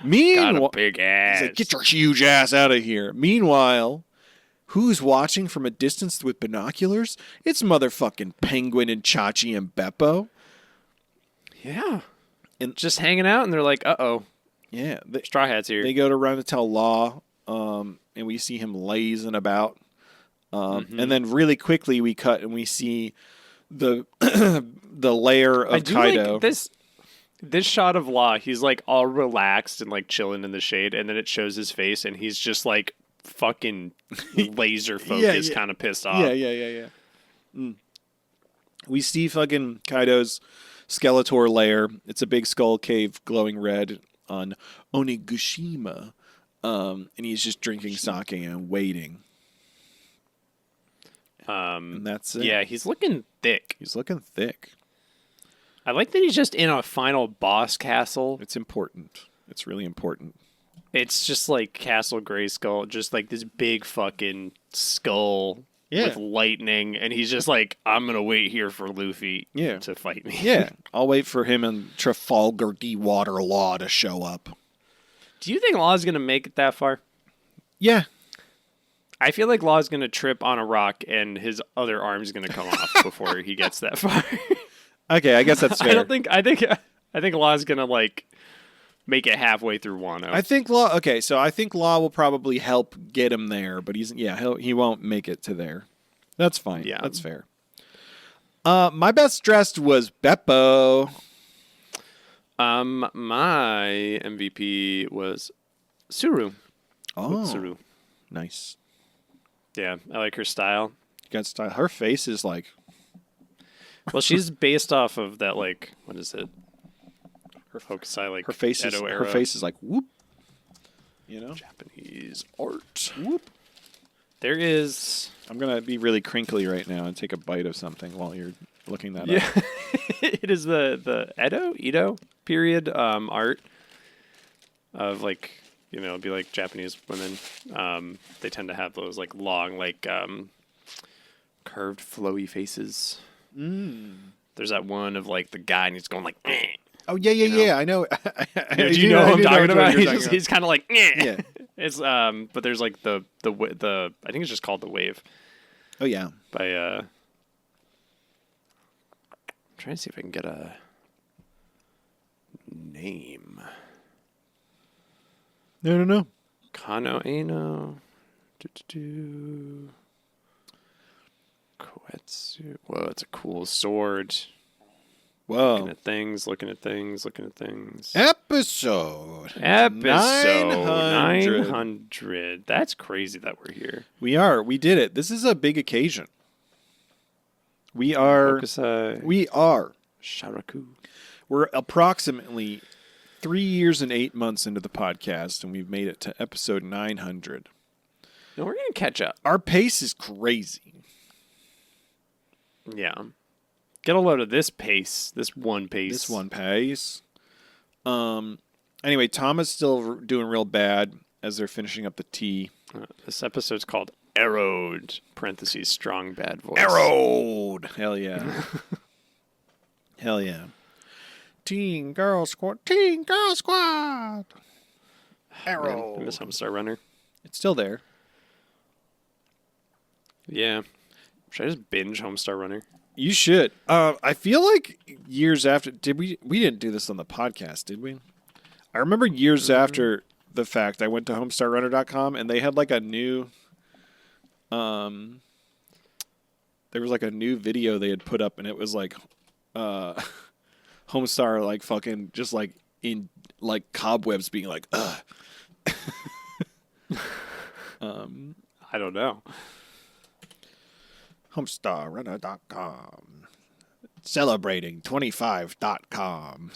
Got a big ass. He's like, get your huge ass out of here. Meanwhile, who's watching from a distance with binoculars? It's motherfucking Penguin and Chachi and Beppo. Yeah. And just hanging out, and they're like, uh-oh. Yeah. Straw Hat's here. They go to run to tell Law, and we see him lazing about. And then really quickly we cut and we see the the lair of Kaido. Like this shot of Law, he's like all relaxed and like chilling in the shade, and then it shows his face, and he's just like fucking laser focused, kind of pissed off. Yeah. We see fucking Kaido's Skeletor lair. It's a big skull cave glowing red on Onigashima. And he's just drinking sake and waiting. And that's it. Yeah, he's looking thick. He's looking thick. I like that he's just in a final boss castle. It's important. It's really important. It's just like Castle Grayskull, just like this big fucking skull with lightning, and he's just like, I'm gonna wait here for Luffy to fight me. Yeah, I'll wait for him and Trafalgar Deepwater Law to show up. Do you think Law's gonna make it that far? Yeah. I feel like Law's gonna trip on a rock and his other arm's gonna come off before he gets that far. Okay, I guess that's fair. I think Law's gonna like make it halfway through Wano. I think Law. Okay, so I think Law will probably help get him there, but he won't make it to there. That's fine. Yeah, that's fair. My best dressed was Beppo. My MVP was Suru. Oh, Suru. Nice. Yeah, I like her style. Got style. Her face is like. Well, she's based off of that, like, what is it? Her Hokusai, like, her face is Edo era. her face is like whoop. You know, Japanese art. Whoop. There is. I'm gonna be really crinkly right now and take a bite of something while you're looking that up. Yeah, it is the Edo period art of like. You know, it'd be like Japanese women. They tend to have those like long, like curved, flowy faces. There's that one of like the guy, and he's going like. Oh yeah. I know. Do you know what I'm talking about? He's kind of like. Yeah. It's but there's like the I think it's just called The Wave. Oh yeah. By I'm trying to see if I can get a name. No. Kano Eno. Koetsu. Whoa, it's a cool sword. Whoa. Looking at things. Episode 900. That's crazy that we're here. We are. We did it. This is a big occasion. We are. Hokusai. We are. Sharaku. We're approximately 3 years and 8 months into the podcast, and we've made it to episode 900. No, we're going to catch up. Our pace is crazy. Yeah. Get a load of this pace. This one pace. This one pace. Anyway, Tom is still doing real bad as they're finishing up the tea. This episode's called Arrowed, parentheses, strong bad voice. Arrowed! Hell yeah. Hell yeah. Teen Girl Squad. Teen Girl Squad! Arrow. Man, I miss Homestar Runner. It's still there. Yeah. Should I just binge Homestar Runner? You should. I feel like years after... We didn't do this on the podcast, did we? I remember years after the fact, I went to homestarrunner.com and they had like a new... there was like a new video they had put up and it was like... Homestar like fucking just like in like cobwebs being like, ugh. I don't know. Homestarrunner.com. Celebrating 25.com.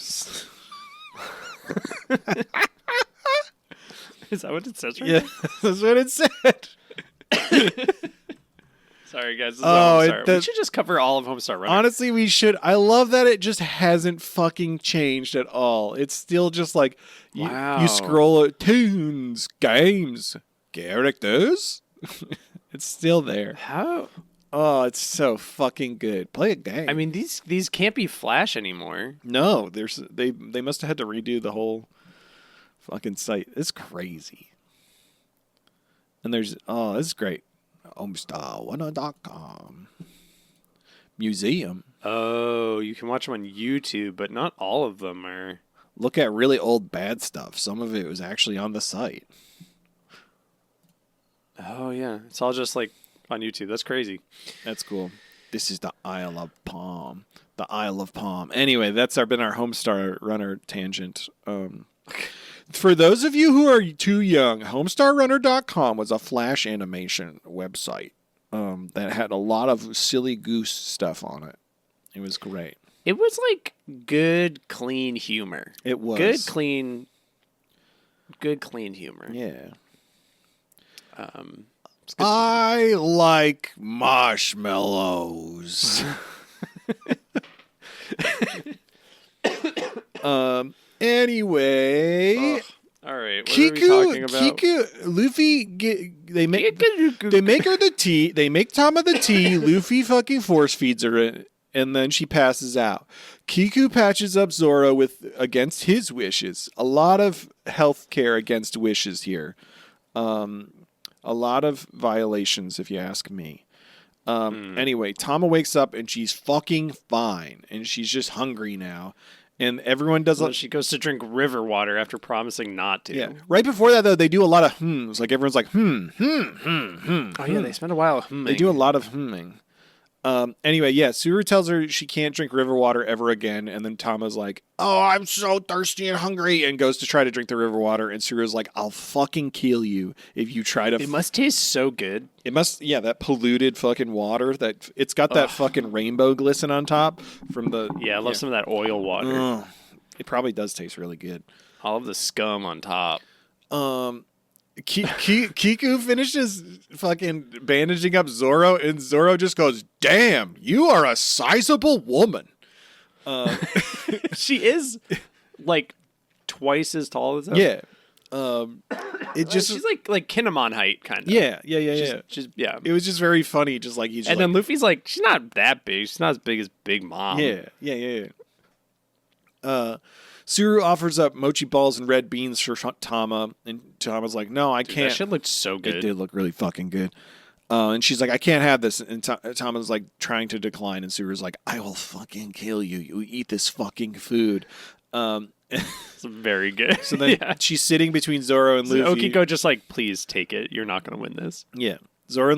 Is that what it says right Yeah, that's what it said. Sorry, guys. This is Oh, Homestar. We should just cover all of Homestar Runner. Honestly, we should. I love that it just hasn't fucking changed at all. It's still just like you scroll at tunes, games, characters. It's still there. How? Oh, it's so fucking good. Play a game. I mean, these can't be Flash anymore. No, they must have had to redo the whole fucking site. It's crazy. And this is great. Homestar1.com. Museum. Oh, you can watch them on YouTube, but not all of them are. Look at really old bad stuff. Some of it was actually on the site. Oh, yeah. It's all just like on YouTube. That's crazy. That's cool. This is the Isle of Palm. The Isle of Palm. Anyway, that's been our Homestar Runner tangent. For those of you who are too young, homestarrunner.com was a Flash animation website that had a lot of silly goose stuff on it. It was great. It was like good, clean humor. It was. Good, clean humor. Yeah. It's good. I like marshmallows. Anyway, all right. What are we talking about? Luffy, they make her the tea. They make Tama the tea. Luffy fucking force feeds her it, and then she passes out. Kiku patches up Zoro against his wishes. A lot of health care against wishes here. A lot of violations, if you ask me. Anyway, Tama wakes up and she's fucking fine, and she's just hungry now. And everyone does. She goes to drink river water after promising not to. Yeah. Right before that, though, they do a lot of hums. Like everyone's like Oh yeah, they spend a while humming. They do a lot of humming. Anyway, yeah, Suru tells her she can't drink river water ever again, and then Tama's like, "Oh, I'm so thirsty and hungry," and goes to try to drink the river water, and Suru's like, "I'll fucking kill you if you try to." It must taste so good. It must, yeah, that polluted fucking water that it's got that fucking rainbow glisten on top from the. Yeah, I love some of that oil water. It probably does taste really good. All of the scum on top. Kiku finishes fucking bandaging up Zoro, and Zoro just goes, "Damn, you are a sizable woman." She is like twice as tall as him. Yeah. It just she's like Kinemon height kind of. Yeah. Just yeah. It was just very funny, just like he's. And then Luffy's like, she's not that big. She's not as big as Big Mom. Yeah. Suru offers up mochi balls and red beans for Tama, and Tama's like, "No, I can't." That shit looked so good. It did look really fucking good. And she's like, "I can't have this." And Tama's like trying to decline, and Suru's like, "I will fucking kill you. You eat this fucking food." It's very good. So then she's sitting between Zoro and Luffy. Okiko just like, "Please take it. You're not going to win this." Yeah.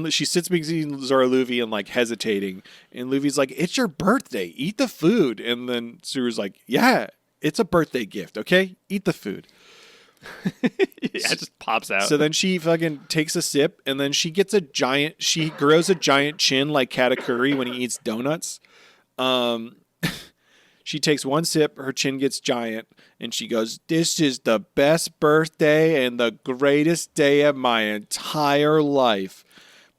She sits between Zoro and Luffy and like hesitating, and Luffy's like, "It's your birthday. Eat the food." And then Suru's like, "Yeah, it's a birthday gift, okay? Eat the food." It just pops out. So then she fucking takes a sip, and then she grows a giant chin like Katakuri when he eats donuts. She takes one sip, her chin gets giant, and she goes, "This is the best birthday and the greatest day of my entire life."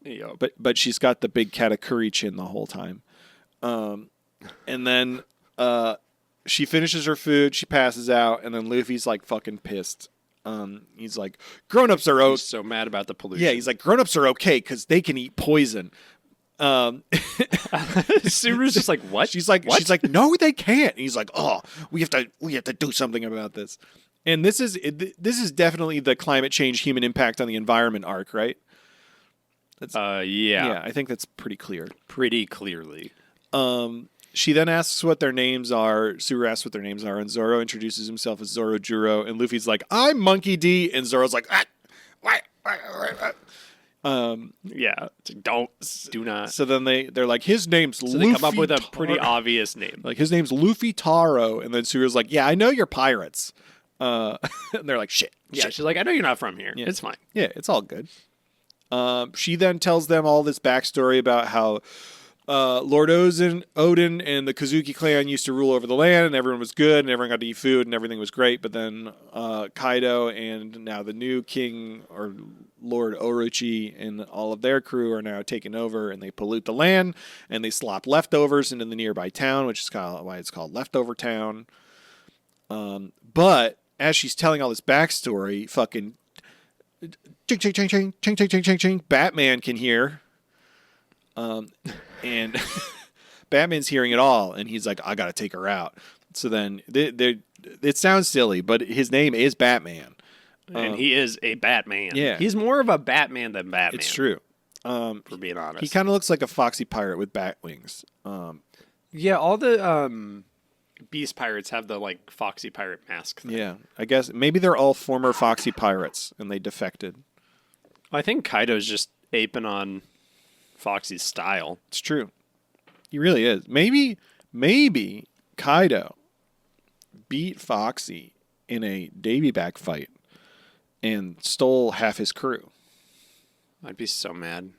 Yep. But she's got the big Katakuri chin the whole time. And then she finishes her food, she passes out, and then Luffy's like fucking pissed. He's like, grown-ups are He's so mad about the pollution. Yeah, he's like, grown-ups are okay because they can eat poison. Subaru's just like, what? She's like, no, they can't. And he's like, oh, we have to do something about this. And this is definitely the climate change human impact on the environment arc, right? Yeah, I think that's pretty clear. pretty clearly. She then asks what their names are. Subaru asks what their names are, and Zoro introduces himself as Zoro Juro, and Luffy's like, I'm Monkey D, and Zoro's like, what? Yeah, do not. So then they're like, his name's Luffy. So they come up with a pretty obvious name. Like, his name's Luffy Taro, and then Subaru's like, yeah, I know you're pirates. And they're like, shit. She's like, I know you're not from here. Yeah. It's fine. Yeah, it's all good. She then tells them all this backstory about how Lord Odin and the Kazuki clan used to rule over the land, and everyone was good, and everyone got to eat food, and everything was great. But then Kaido and now the new king, or Lord Orochi, and all of their crew are now taking over, and they pollute the land, and they slop leftovers into the nearby town, which is why it's called Leftover Town. But as she's telling all this backstory, fucking ching ching ching ching ching ching ching ching ching, Batman can hear. And Batman's hearing it all, and he's like, I gotta take her out. So then it sounds silly, but his name is Batman. And he is a Batman. Yeah. He's more of a Batman than Batman. It's true. For being honest. He kind of looks like a foxy pirate with bat wings. Yeah, all the Beast Pirates have the like foxy pirate mask thing. Yeah, I guess maybe they're all former foxy pirates, and they defected. I think Kaido's just aping on Foxy's style. It's true. He really is. Maybe Kaido beat Foxy in a Davy back fight and stole half his crew. I'd be so mad.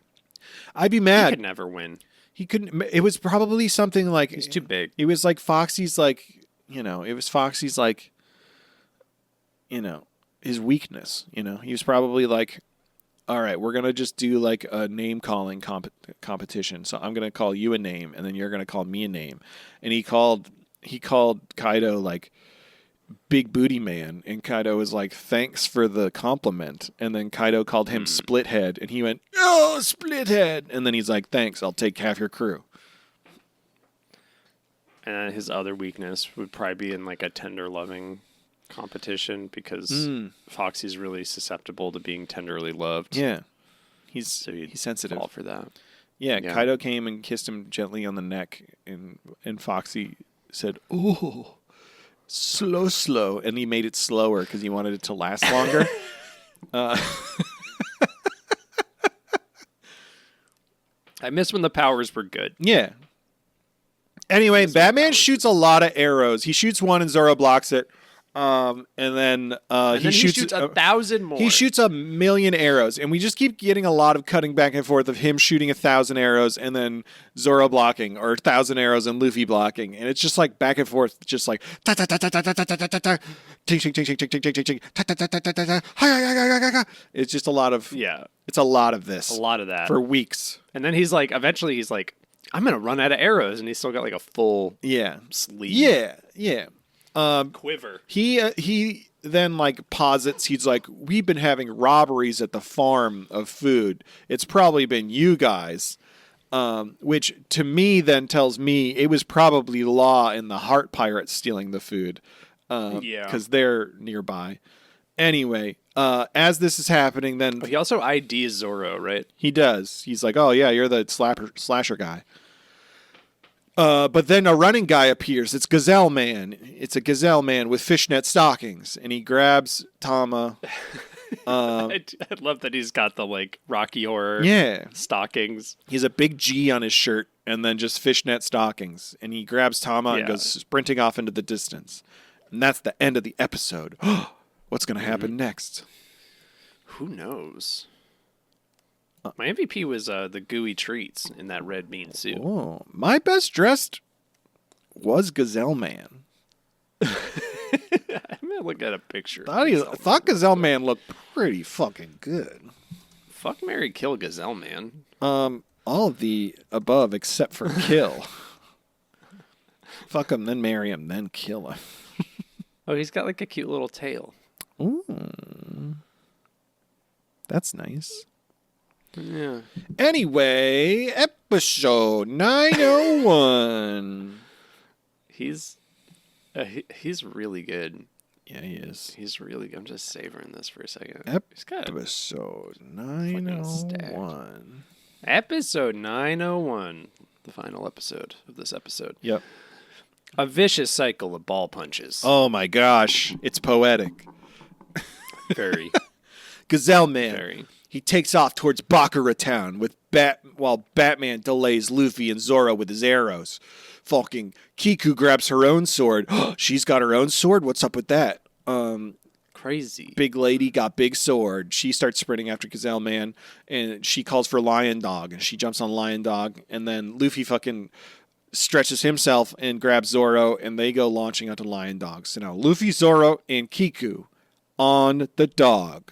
I'd be mad. He could never win. He couldn't. It was probably something like He's too big. It was like Foxy's like, it was Foxy's like, his weakness. He was probably like, all right, we're going to just do like a name calling competition. So I'm going to call you a name, and then you're going to call me a name. And he called Kaido like Big Booty Man, and Kaido was like, thanks for the compliment. And then Kaido called him Splithead, and he went, oh, Splithead. And then he's like, thanks, I'll take half your crew. And his other weakness would probably be in like a tender loving competition, because Foxy's really susceptible to being tenderly loved. Yeah. He's sensitive. All for that. Yeah, Kaido came and kissed him gently on the neck, and Foxy said, ooh, slow, and he made it slower because he wanted it to last longer. I miss when the powers were good. Yeah. Anyway, Batman shoots a lot of arrows. He shoots one and Zoro blocks it. And then he shoots 1,000 more. He shoots 1,000,000 arrows, and we just keep getting a lot of cutting back and forth of him shooting 1,000 arrows and then Zoro blocking, or 1,000 arrows and Luffy blocking, and it's just like back and forth, just like ta ta ta ta ta ta ta ta ta ta, ting ting ting ting ting ting ting ting, ta ta ta ta ta ta ta. It's just a lot of It's a lot of this. A lot of that for weeks, and then eventually he's like, I'm gonna run out of arrows, and he's still got like a full sleeve. Yeah. Quiver. He then like posits, he's like, we've been having robberies at the farm of food. It's probably been you guys, which to me then tells me it was probably Law and the Heart Pirates stealing the food, because they're nearby. Anyway, as this is happening, then he also IDs Zoro, right? He does. He's like, oh yeah, you're the slasher guy. But then a running guy appears. It's Gazelle Man. It's a Gazelle Man with fishnet stockings, and he grabs Tama. I love that he's got the like Rocky Horror stockings. He has a big G on his shirt, and then just fishnet stockings, and he grabs Tama and goes sprinting off into the distance. And that's the end of the episode. What's going to happen next? Who knows? My MVP was the gooey treats in that red bean suit. Oh, my best dressed was Gazelle Man. I'm gonna look at a picture. Thought Gazelle Man looked pretty fucking good. Fuck, marry, kill Gazelle Man. All of the above except for kill. Fuck him, then marry him, then kill him. Oh, he's got like a cute little tail. Ooh. That's nice. Yeah. Anyway, episode 901. He's really good. Yeah, he is. He's really good. I'm just savoring this for a second. Episode 901. Episode 901. The final episode of this episode. Yep. A vicious cycle of ball punches. Oh my gosh, it's poetic. Very. Gazelle Man. Very. He takes off towards Baccarat Town while Batman delays Luffy and Zoro with his arrows. Fucking Kiku grabs her own sword. She's got her own sword? What's up with that? Crazy. Big lady got big sword. She starts sprinting after Gazelle Man, and she calls for Lion Dog, and she jumps on Lion Dog, and then Luffy fucking stretches himself and grabs Zoro, and they go launching onto Lion Dog. So now Luffy, Zoro, and Kiku on the dog.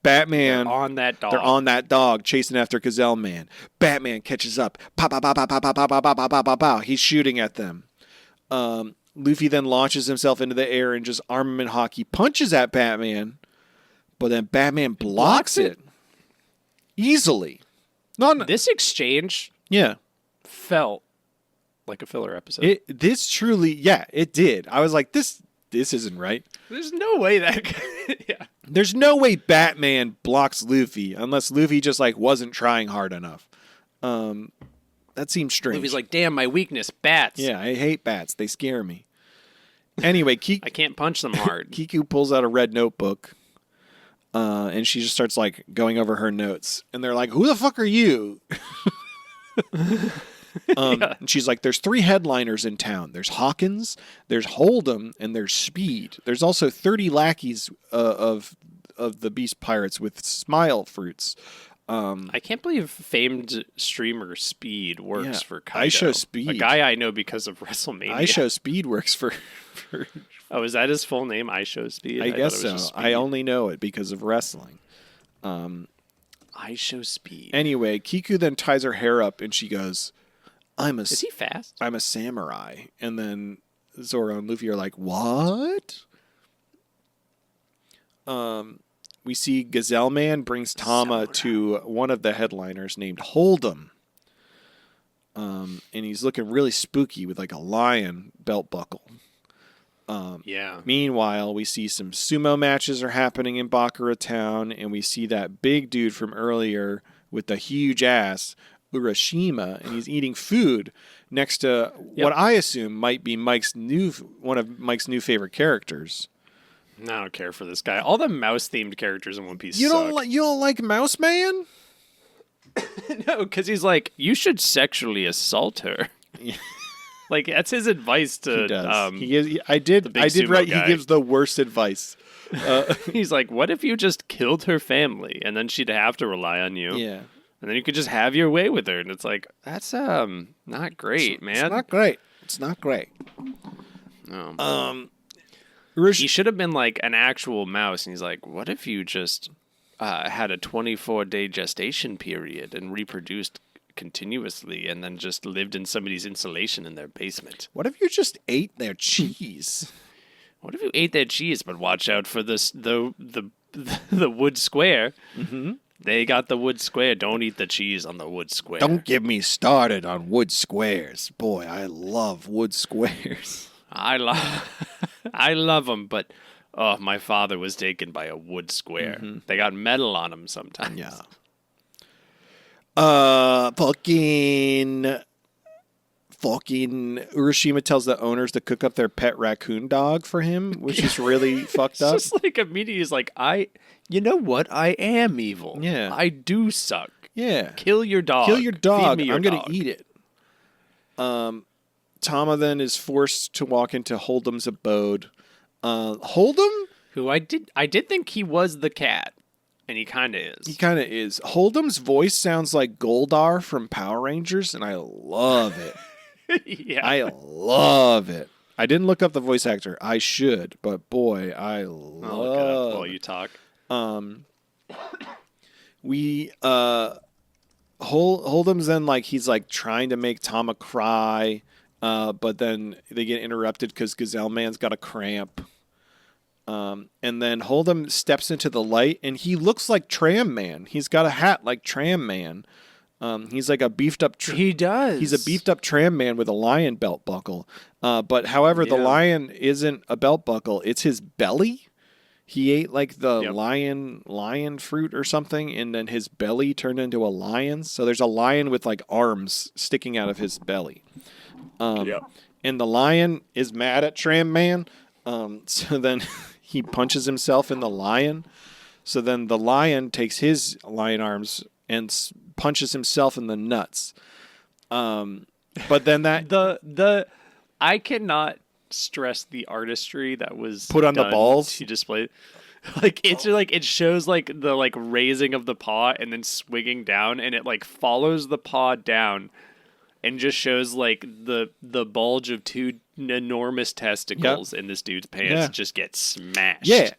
Batman. They're on that dog. They're on that dog chasing after Gazelle Man. Batman catches up. Pow, pow, pow, pow, pow, pow, pow, pow, pow, pow, pow, pow. He's shooting at them. Luffy then launches himself into the air and just armament hockey punches at Batman. But then Batman blocks it easily. This exchange Yeah. felt like a filler episode. This truly, yeah, it did. I was like, this isn't right. There's no way that yeah. There's no way Batman blocks Luffy unless Luffy just like wasn't trying hard enough. That seems strange. Luffy's like, damn, my weakness, bats. Yeah, I hate bats. They scare me. Anyway, I can't punch them hard. Kiku pulls out a red notebook, and she just starts like going over her notes. And they're like, "Who the fuck are you?" And she's like, "There's 3 headliners in town. There's Hawkins, there's Hold'em, and there's Speed. There's also 30 lackeys of the Beast Pirates with smile fruits." I can't believe famed streamer Speed works for Kaido. I Show Speed. A guy I know because of WrestleMania. I Show Speed works for Oh, is that his full name? I Show Speed? I guess so. I only know it because of wrestling. I Show Speed. Anyway, Kiku then ties her hair up and she goes, Is he fast? I'm a samurai. And then Zoro and Luffy are like, what? We see Gazelle Man brings Tama to one of the headliners named Hold'em. And he's looking really spooky with like a lion belt buckle. Yeah. Meanwhile, we see some sumo matches are happening in Baccarat Town, and we see that big dude from earlier with the huge ass, Urashima, and he's eating food next to what I assume might be one of Mike's new favorite characters. I don't care for this guy. All the mouse-themed characters in One Piece You suck. don't like Mouse Man? No, because he's like, you should sexually assault her. Like that's his advice to. He does. I did sumo write. guy. He gives the worst advice. He's like, what if you just killed her family and then she'd have to rely on you? Yeah. And then you could just have your way with her, and it's like that's not great, man. It's not great. It's not great. No. He should have been like an actual mouse, and he's like, what if you just had a 24-day gestation period and reproduced continuously and then just lived in somebody's insulation in their basement? What if you just ate their cheese? What if you ate their cheese, but watch out for the wood square? Mm-hmm. They got the wood square. Don't eat the cheese on the wood square. Don't get me started on wood squares. Boy, I love wood squares. I love them, but my father was taken by a wood square. Mm-hmm. They got metal on them sometimes. Yeah. Fucking Urashima tells the owners to cook up their pet raccoon dog for him, which is really fucked up. It's just like immediately he's like, you know what? I am evil. Yeah. I do suck. Yeah. Kill your dog. Kill your dog. Feed me your I'm going dog. to eat it. Tama then is forced to walk into Hold'em's abode. Hold'em? Who I did think he was the cat. And he kind of is. He kind of is. Hold'em's voice sounds like Goldar from Power Rangers, and I love it. Yeah. I love it. I didn't look up the voice actor. I should, but boy, I love I'll look it up while you talk. Hold'em's then like he's like trying to make Tama cry, But then they get interrupted because Gazelle Man's got a cramp. And then Hold'em steps into the light, and he looks like Tram Man. He's got a hat like Tram Man. He's like a beefed up. He does. He's a beefed up Tram Man with a lion belt buckle. But however, the lion isn't a belt buckle; it's his belly. He ate like the lion fruit or something, and then his belly turned into a lion. So there's a lion with like arms sticking out of his belly. And the lion is mad at Tram Man. So then he punches himself in the lion. So then the lion takes his lion arms and punches himself in the nuts. But then that I cannot stress the artistry that was put on the balls. He displayed like it's like it shows like the like raising of the paw and then swinging down, and it like follows the paw down and just shows like the bulge of two enormous testicles in this dude's pants just get smashed. Yeah.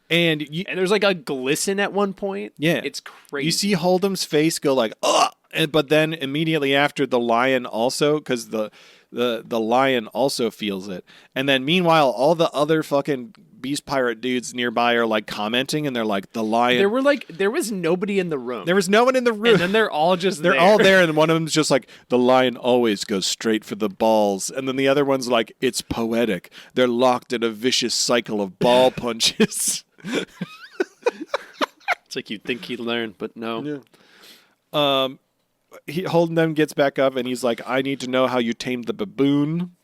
And there's like a glisten at one point. Yeah. It's crazy. You see Hold'em's face go like, ugh! But then immediately after the lion also, because the lion also feels it. And then meanwhile, all the other fucking Beast Pirate dudes nearby are like commenting, and they're like, the lion. There was nobody in the room. There was no one in the room. And then they're all just They're all there, and one of them's just like, the lion always goes straight for the balls. And then the other one's like, it's poetic. They're locked in a vicious cycle of ball punches. It's like you'd think he'd learn, but no. Yeah. Hold'em gets back up, and he's like, I need to know how you tamed the baboon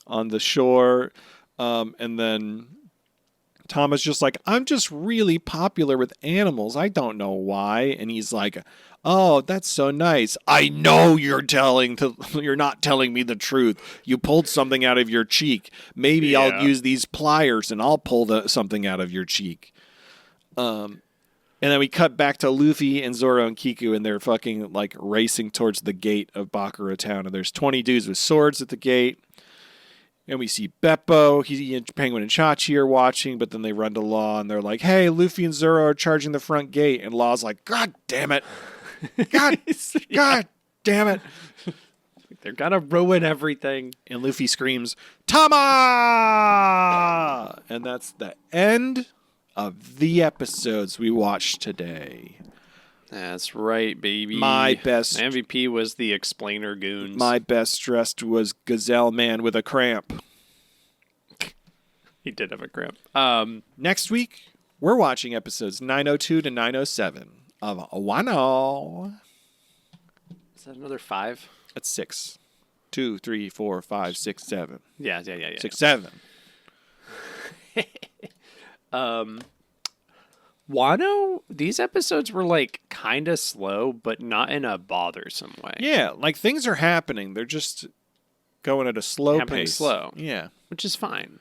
on the shore. And then Thomas just like, I'm just really popular with animals. I don't know why. And he's like, oh, that's so nice. I know you're not telling me the truth. You pulled something out of your cheek. Maybe I'll use these pliers and I'll pull something out of your cheek. And then we cut back to Luffy and Zoro and Kiku, and they're fucking like racing towards the gate of Bakura Town. And there's 20 dudes with swords at the gate. And we see Beppo, Penguin and Chachi are watching, but then they run to Law and they're like, hey, Luffy and Zoro are charging the front gate. And Law's like, God damn it. God damn it. They're gonna ruin everything. And Luffy screams, Tama! And that's the end of the episodes we watched today. That's right, baby. My best MVP was the explainer goons. My best dressed was Gazelle Man with a cramp. He did have a cramp. Next week, we're watching episodes 902 to 907 of Wano. Is that another 5? That's 6. 2, 3, 4, 5, 6, 7. Yeah. 6, 7. Wano, these episodes were like kind of slow, but not in a bothersome way. Yeah, like things are happening. They're just going at a slow pace. Slow. Yeah. Which is fine.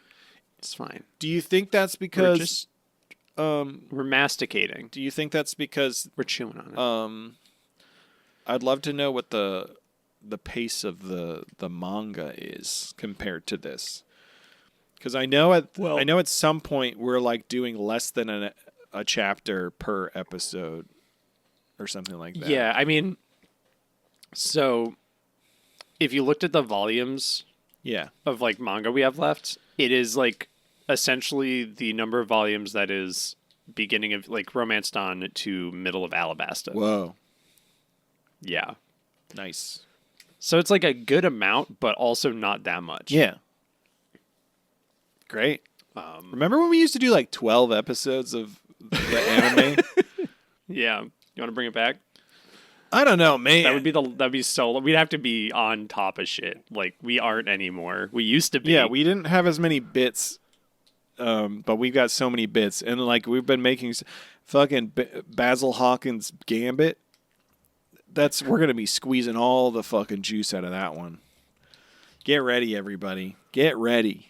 It's fine. Do you think that's because we're masticating. Do you think that's because we're chewing on it? I'd love to know what the pace of the manga is compared to this. Because I know at some point we're like doing less than a chapter per episode or something like that. Yeah, I mean, so if you looked at the volumes of like manga we have left, it is like essentially the number of volumes that is beginning of like Romance Dawn to middle of Alabasta. Whoa. Yeah. Nice. So it's like a good amount, but also not that much. Yeah. Great. Remember when we used to do like 12 episodes of the anime? Yeah. You want to bring it back? I don't know, man. That'd be so. We'd have to be on top of shit. Like we aren't anymore. We used to be. Yeah, we didn't have as many bits, but we've got so many bits, and like we've been making fucking Basil Hawkins Gambit. We're gonna be squeezing all the fucking juice out of that one. Get ready, everybody. Get ready.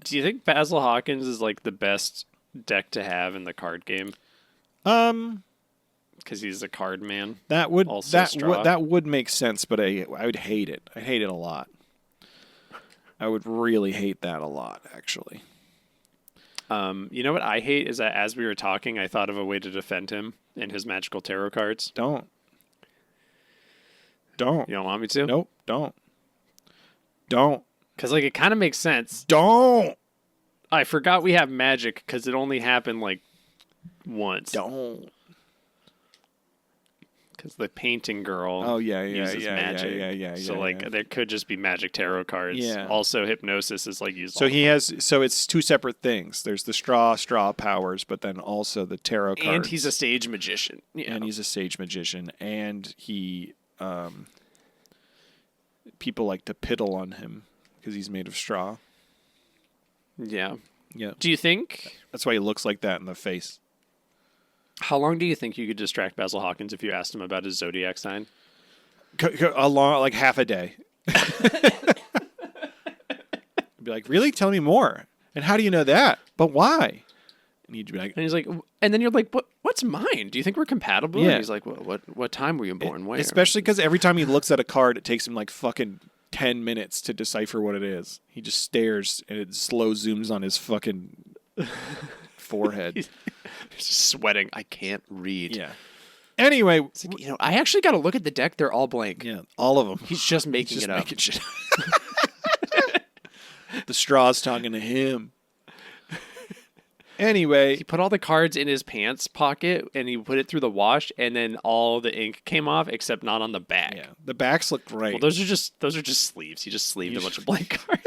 Do you think Basil Hawkins is like the best deck to have in the card game? Because he's a card man. That would make sense, but I would hate it. I hate it a lot. I would really hate that a lot, actually. You know what I hate is that as we were talking, I thought of a way to defend him and his magical tarot cards. Don't. You don't want me to? Nope. Don't. Don't. Because, like, it kind of makes sense. Don't. I forgot we have magic because it only happened, like, once. Don't. Because the painting girl uses magic. Yeah. So, like, there could just be magic tarot cards. Yeah. Also, hypnosis is, like, used. So so it's two separate things. There's the straw powers, but then also the tarot cards. And he's a stage magician. Yeah. And he's a sage magician. And he, people like to piddle on him because he's made of straw. Yeah. Yeah. Do you think... That's why he looks like that in the face. How long do you think you could distract Basil Hawkins if you asked him about his zodiac sign? Like half a day. Be like, really? Tell me more. And how do you know that? But why? And he'd be like... And he's like... And then you're like, what's mine? Do you think we're compatible? Yeah. And he's like, what time were you born? Where? Especially because every time he looks at a card, it takes him like fucking 10 minutes to decipher what it is. He just stares and it slow zooms on his fucking forehead. He's just sweating. I can't read. Yeah. Anyway, like, I actually got to look at the deck. They're all blank. Yeah, all of them. He's just making it up. Making shit. The straw's talking to him. Anyway, he put all the cards in his pants pocket and he put it through the wash, and then all the ink came off except not on the back. Yeah, the backs look great. Well, those are just sleeves. He just sleeved a bunch of blank cards.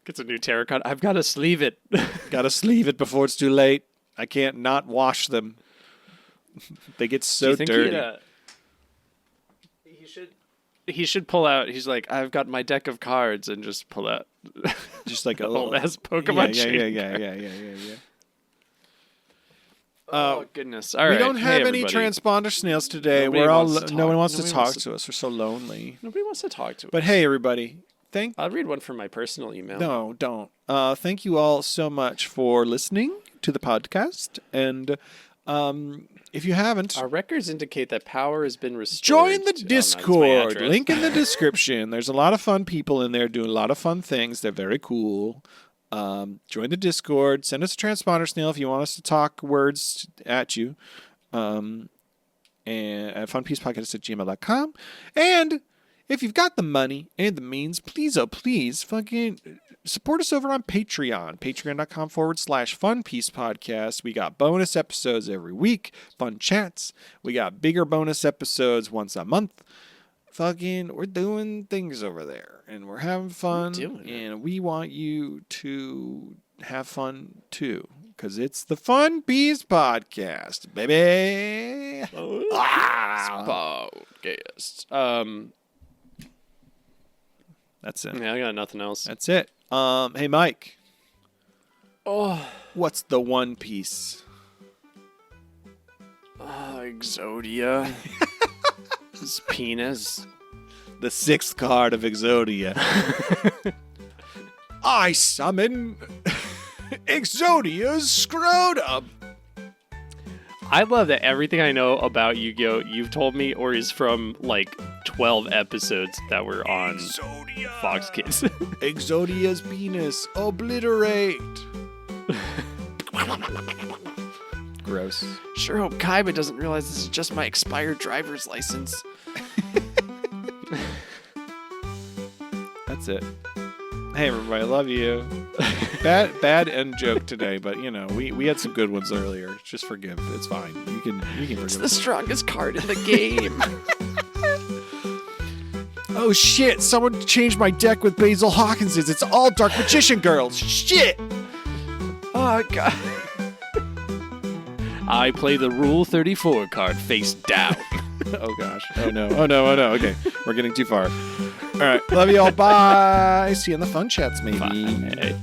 Gets a new tarot card. I've got to sleeve it. Got to sleeve it before it's too late. I can't not wash them. They get so dirty. He should pull out. He's like, I've got my deck of cards, and just pull out just like a old ass Pokemon. Yeah. Oh goodness! All right, we don't have any everybody. transponder snails today. No one wants to talk to us. We're so lonely. Nobody wants to talk to us. But hey, everybody. I'll read one from my personal email. No, don't. Thank you all so much for listening to the podcast. And if you haven't... Our records indicate that power has been restored. Join the Discord. Link in the description. There's a lot of fun people in there doing a lot of fun things. They're very cool. Join the Discord. Send us a transponder snail if you want us to talk words at you. And at funpiecepodcast@gmail.com. And... if you've got the money and the means, please, oh please, fucking support us over on Patreon. Patreon.com/funpiecepodcast. We got bonus episodes every week, fun chats. We got bigger bonus episodes once a month. Fucking, we're doing things over there, and we're having fun, and we want you to have fun too, because it's the Fun Piece Podcast, baby. Podcast. That's it. Yeah, I got nothing else. That's it. Hey, Mike. Oh. What's the one piece? Exodia. His penis. The 6th card of Exodia. I summon Exodia's scrotum. I love that everything I know about Yu-Gi-Oh! You've told me or is from like 12 episodes that were on Fox Kids. Exodia's penis. Obliterate. Gross. Sure hope Kaiba doesn't realize this is just my expired driver's license. That's it. Hey everybody, love you. Bad end joke today, but you know, we had some good ones earlier. Just forgive. It's fine. You can forgive. It's the strongest card in the game. Oh shit, someone changed my deck with Basil Hawkins. It's all Dark Magician girls. Shit. Oh god. I play the Rule 34 card face down. Oh gosh. Oh no. Okay, we're getting too far. All right, love you all. Bye. See you in the fun chats, maybe. Bye.